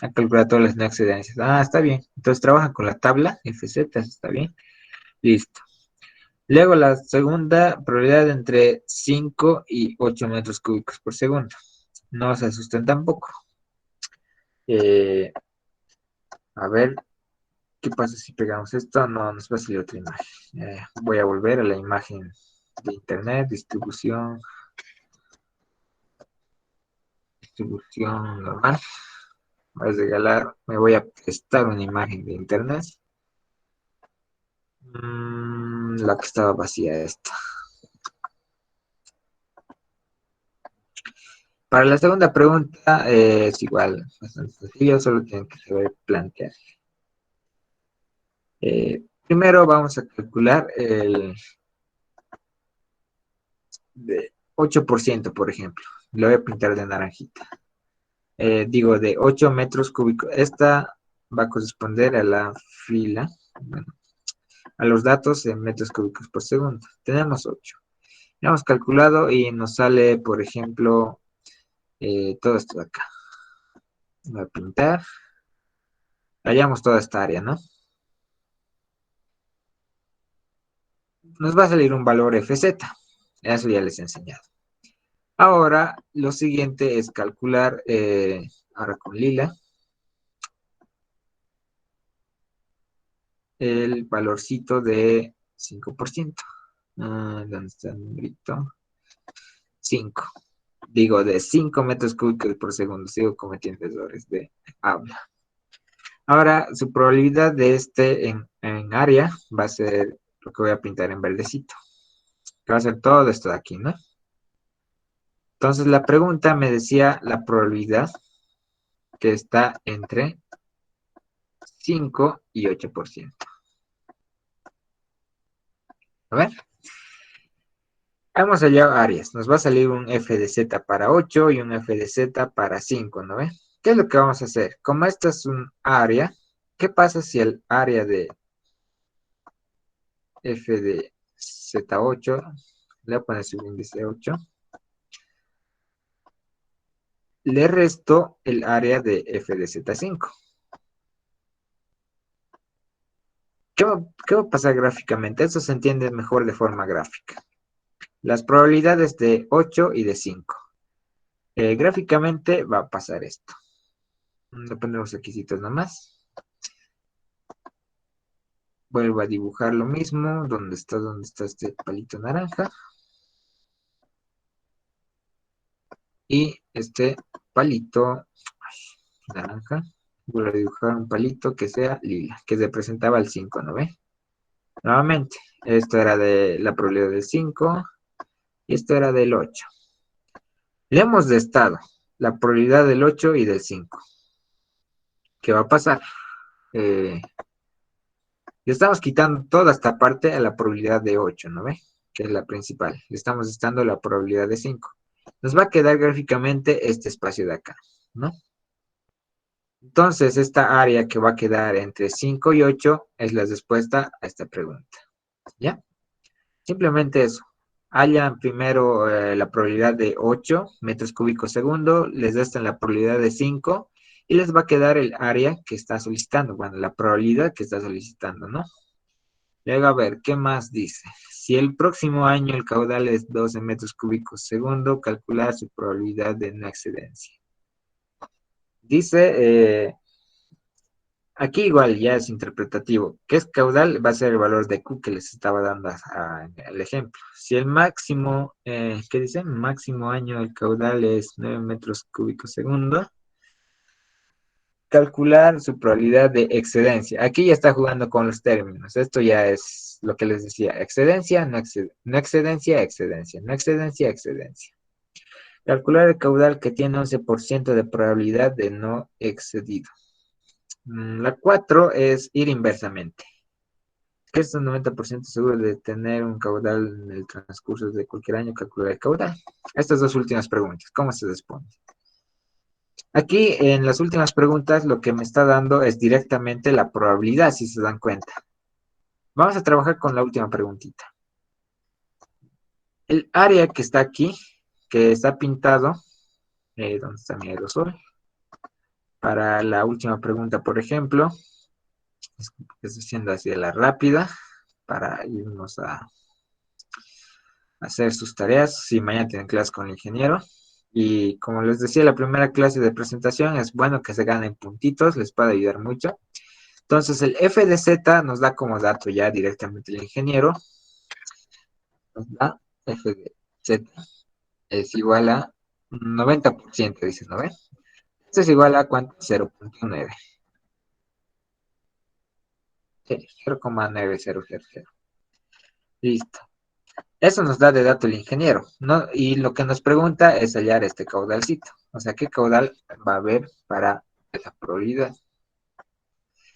A calcular todas las no excedencias. Está bien. Entonces trabaja con la tabla FZ, está bien. Listo. Luego la segunda probabilidad entre 5 y 8 metros cúbicos por segundo. No se asusten tampoco. Eh, a ver, ¿qué pasa si pegamos esto? No, nos va a salir otra imagen. Voy a volver a la imagen de internet, distribución normal. Voy a regalar, me voy a prestar una imagen de internet. La que estaba vacía esta. Para la segunda pregunta es igual, bastante sencillo, solo tienen que saber plantear. Primero vamos a calcular el de 8%, por ejemplo. Lo voy a pintar de naranjita. Digo, de 8 metros cúbicos. Esta va a corresponder a la fila, bueno, a los datos en metros cúbicos por segundo. Tenemos 8. Hemos calculado y nos sale, por ejemplo, todo esto de acá. Voy a pintar. Hallamos toda esta área, ¿no? Nos va a salir un valor FZ. Eso ya les he enseñado. Ahora, lo siguiente es calcular, ahora con lila, el valorcito de 5%. ¿Dónde está el numerito? 5. Digo, de 5 metros cúbicos por segundo. Sigo cometiendo errores de habla. Ahora, su probabilidad de este en área va a ser lo que voy a pintar en verdecito. Que va a ser todo esto de aquí, ¿no? Entonces, la pregunta me decía la probabilidad que está entre 5 y 8%. A ver. Hemos hallado áreas. Nos va a salir un f de z para 8 y un f de z para 5, ¿no ve? ¿Qué es lo que vamos a hacer? Como esta es un área, ¿qué pasa si el área de f de z8, le voy a poner su índice 8, le resto el área de f de z5? ¿Qué va a pasar gráficamente? Eso se entiende mejor de forma gráfica. Las probabilidades de 8 y de 5. Gráficamente va a pasar esto. Le ponemos requisitos nomás. Vuelvo a dibujar lo mismo. ¿Dónde está este palito naranja? Y este palito naranja. Vuelvo a dibujar un palito que sea lila, que representaba el 5, ¿no ve? Nuevamente, esto era de la probabilidad del 5 y esto era del 8. Le hemos restado la probabilidad del 8 y del 5. ¿Qué va a pasar? Le estamos quitando toda esta parte a la probabilidad de 8, ¿no ve? Que es la principal. Le estamos restando la probabilidad de 5. Nos va a quedar gráficamente este espacio de acá, ¿no? Entonces, esta área que va a quedar entre 5 y 8 es la respuesta a esta pregunta, ¿ya? Simplemente eso. Hallan primero la probabilidad de 8 metros cúbicos segundo, les restan la probabilidad de 5 y les va a quedar el área que está solicitando, bueno, la probabilidad que está solicitando, ¿no? Luego, a ver, ¿qué más dice? Si el próximo año el caudal es 12 metros cúbicos segundo, calcular su probabilidad de no excedencia. Dice, aquí igual ya es interpretativo. ¿Qué es caudal? Va a ser el valor de Q que les estaba dando en el ejemplo. Si el máximo, ¿qué dice? Máximo año del caudal es 9 metros cúbicos segundo. Calcular su probabilidad de excedencia. Aquí ya está jugando con los términos. Esto ya es lo que les decía. Excedencia, no excedencia, excedencia. No excedencia, excedencia. Calcular el caudal que tiene 11% de probabilidad de no excedido. La 4 es ir inversamente. ¿Qué es un 90% seguro de tener un caudal en el transcurso de cualquier año? Calcular el caudal. Estas dos últimas preguntas, ¿cómo se responde? Aquí en las últimas preguntas lo que me está dando es directamente la probabilidad, si se dan cuenta. Vamos a trabajar con la última preguntita. El área que está aquí, que está pintado, ¿dónde está mi aerosol? Para la última pregunta, por ejemplo, estoy haciendo así de la rápida para irnos a hacer sus tareas. Si mañana tienen clase con el ingeniero. Y como les decía, la primera clase de presentación es bueno que se ganen puntitos, les puede ayudar mucho. Entonces, el f de z nos da como dato ya directamente el ingeniero. Nos da f de z es igual a 90%, dice, ¿no ve? Esto es igual a ¿cuánto? 0.9. Sí, 0,9000. Listo. Eso nos da de dato el ingeniero, ¿no? Y lo que nos pregunta es hallar este caudalcito. O sea, ¿qué caudal va a haber para esa probabilidad?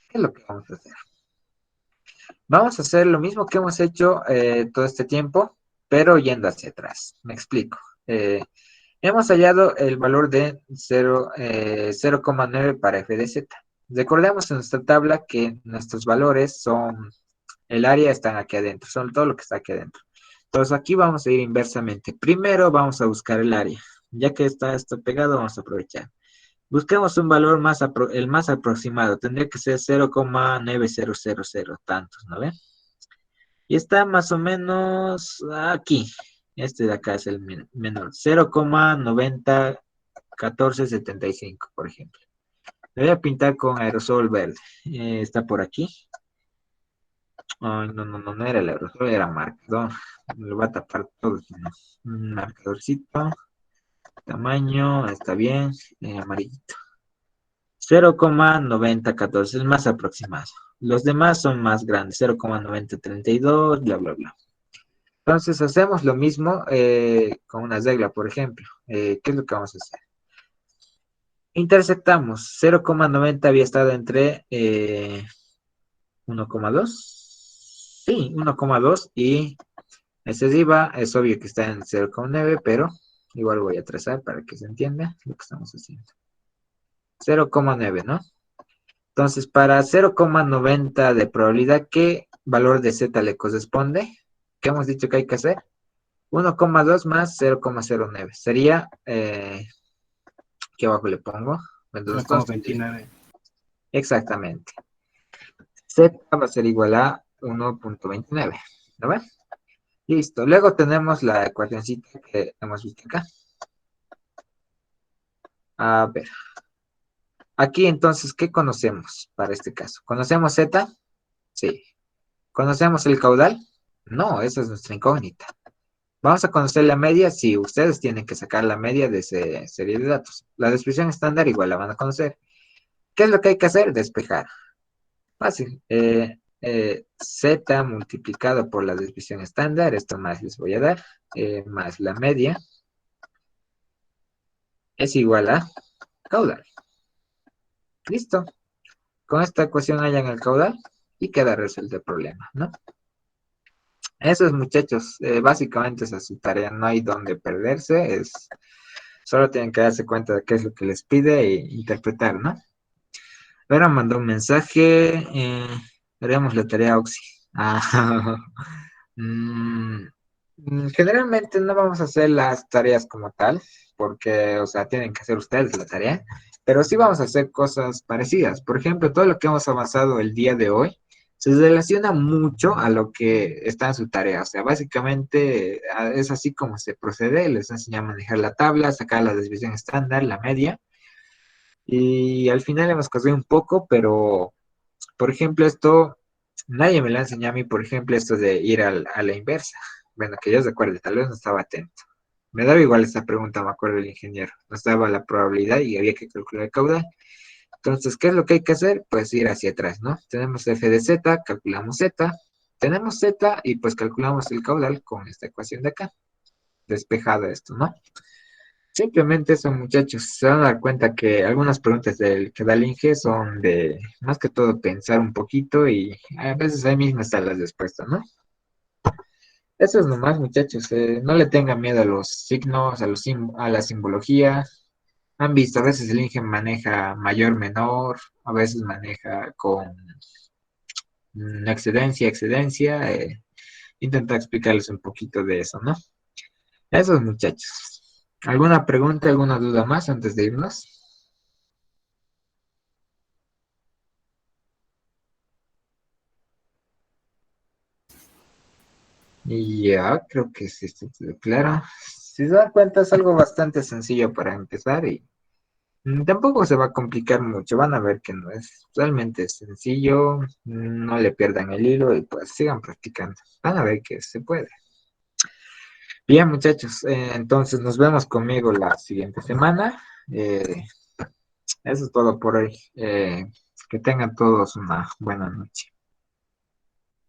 ¿Qué es lo que vamos a hacer? Vamos a hacer lo mismo que hemos hecho todo este tiempo, pero yendo hacia atrás. Me explico. Hemos hallado el valor de 0,9 para f de z. Recordemos en nuestra tabla que nuestros valores son, el área están aquí adentro, son todo lo que está aquí adentro. Entonces aquí vamos a ir inversamente. Primero vamos a buscar el área. Ya que está esto pegado, vamos a aprovechar. Busquemos un valor el más aproximado. Tendría que ser 0,9000 tantos, ¿no ven? Y está más o menos aquí. Este de acá es el menor. 0,901475, por ejemplo. Le voy a pintar con aerosol verde. Está por aquí. Ay, no era el aerosol, era marcador. Me lo va a tapar todo. Un marcadorcito. Tamaño, está bien. Amarillito. 0,9014, el más aproximado. Los demás son más grandes. 0,9032, bla, bla, bla. Entonces hacemos lo mismo con una regla, por ejemplo. ¿Qué es lo que vamos a hacer? Interceptamos. 0,90 había estado entre 1,2. Sí, 1,2 y ese arriba es obvio que está en 0,9, pero igual voy a trazar para que se entienda lo que estamos haciendo. 0,9, ¿no? Entonces, para 0,90 de probabilidad, ¿qué valor de z le corresponde? ¿Qué hemos dicho que hay que hacer? 1,2 más 0,09. Sería, aquí abajo le pongo. Entonces,
0,29.
exactamente. Z va a ser igual a 1,29. ¿No ven? Listo. Luego tenemos la ecuacióncita que hemos visto acá. A ver. Aquí entonces, ¿qué conocemos para este caso? ¿Conocemos Z? Sí. ¿Conocemos el caudal? No, esa es nuestra incógnita. ¿Vamos a conocer la media? Sí, ustedes tienen que sacar la media de esa serie de datos. La descripción estándar igual la van a conocer. ¿Qué es lo que hay que hacer? Despejar. Fácil. Z multiplicado por la descripción estándar, esto más les voy a dar, más la media, es igual a caudal. Listo. Con esta ecuación hallan el caudal y queda resuelto el problema, ¿no? Eso es, muchachos. Básicamente esa es su tarea. No hay donde perderse. Solo tienen que darse cuenta de qué es lo que les pide e interpretar, ¿no? Ahora mandó un mensaje. Haremos la tarea Oxy. Ah, mm, generalmente no vamos a hacer las tareas como tal, porque, o sea, tienen que hacer ustedes la tarea, pero sí vamos a hacer cosas parecidas. Por ejemplo, todo lo que hemos avanzado el día de hoy se relaciona mucho a lo que está en su tarea. O sea, básicamente es así como se procede. Les enseña a manejar la tabla, sacar la desviación estándar, la media. Y al final hemos corrido un poco, pero, por ejemplo, esto, nadie me lo ha enseñado a mí, por ejemplo, esto de ir a la inversa. Bueno, que yo recuerde, tal vez no estaba atento. Me daba igual esta pregunta, me acuerdo el ingeniero. Nos daba la probabilidad y había que calcular el caudal. Entonces, ¿qué es lo que hay que hacer? Pues ir hacia atrás, ¿no? Tenemos f de z, calculamos z. Tenemos z y pues calculamos el caudal con esta ecuación de acá. Despejado esto, ¿no? Simplemente eso, muchachos. Se van a dar cuenta que algunas preguntas que da el Inge son de, más que todo, pensar un poquito y a veces ahí mismo están las respuestas, ¿no? Eso es nomás, muchachos. No le tengan miedo a los signos, a la simbología. Han visto, a veces el Inge maneja mayor, menor, a veces maneja con excedencia, excedencia. Intenta explicarles un poquito de eso, ¿no? Esos muchachos. ¿Alguna pregunta, alguna duda más antes de irnos? Y ya, creo que sí está todo claro. Si se dan cuenta, es algo bastante sencillo para empezar y tampoco se va a complicar mucho. Van a ver que no es realmente sencillo. No le pierdan el hilo y pues sigan practicando. Van a ver que se puede. Bien, muchachos, entonces nos vemos conmigo la siguiente semana. Eh, Eso es todo por hoy. Que tengan todos una buena noche.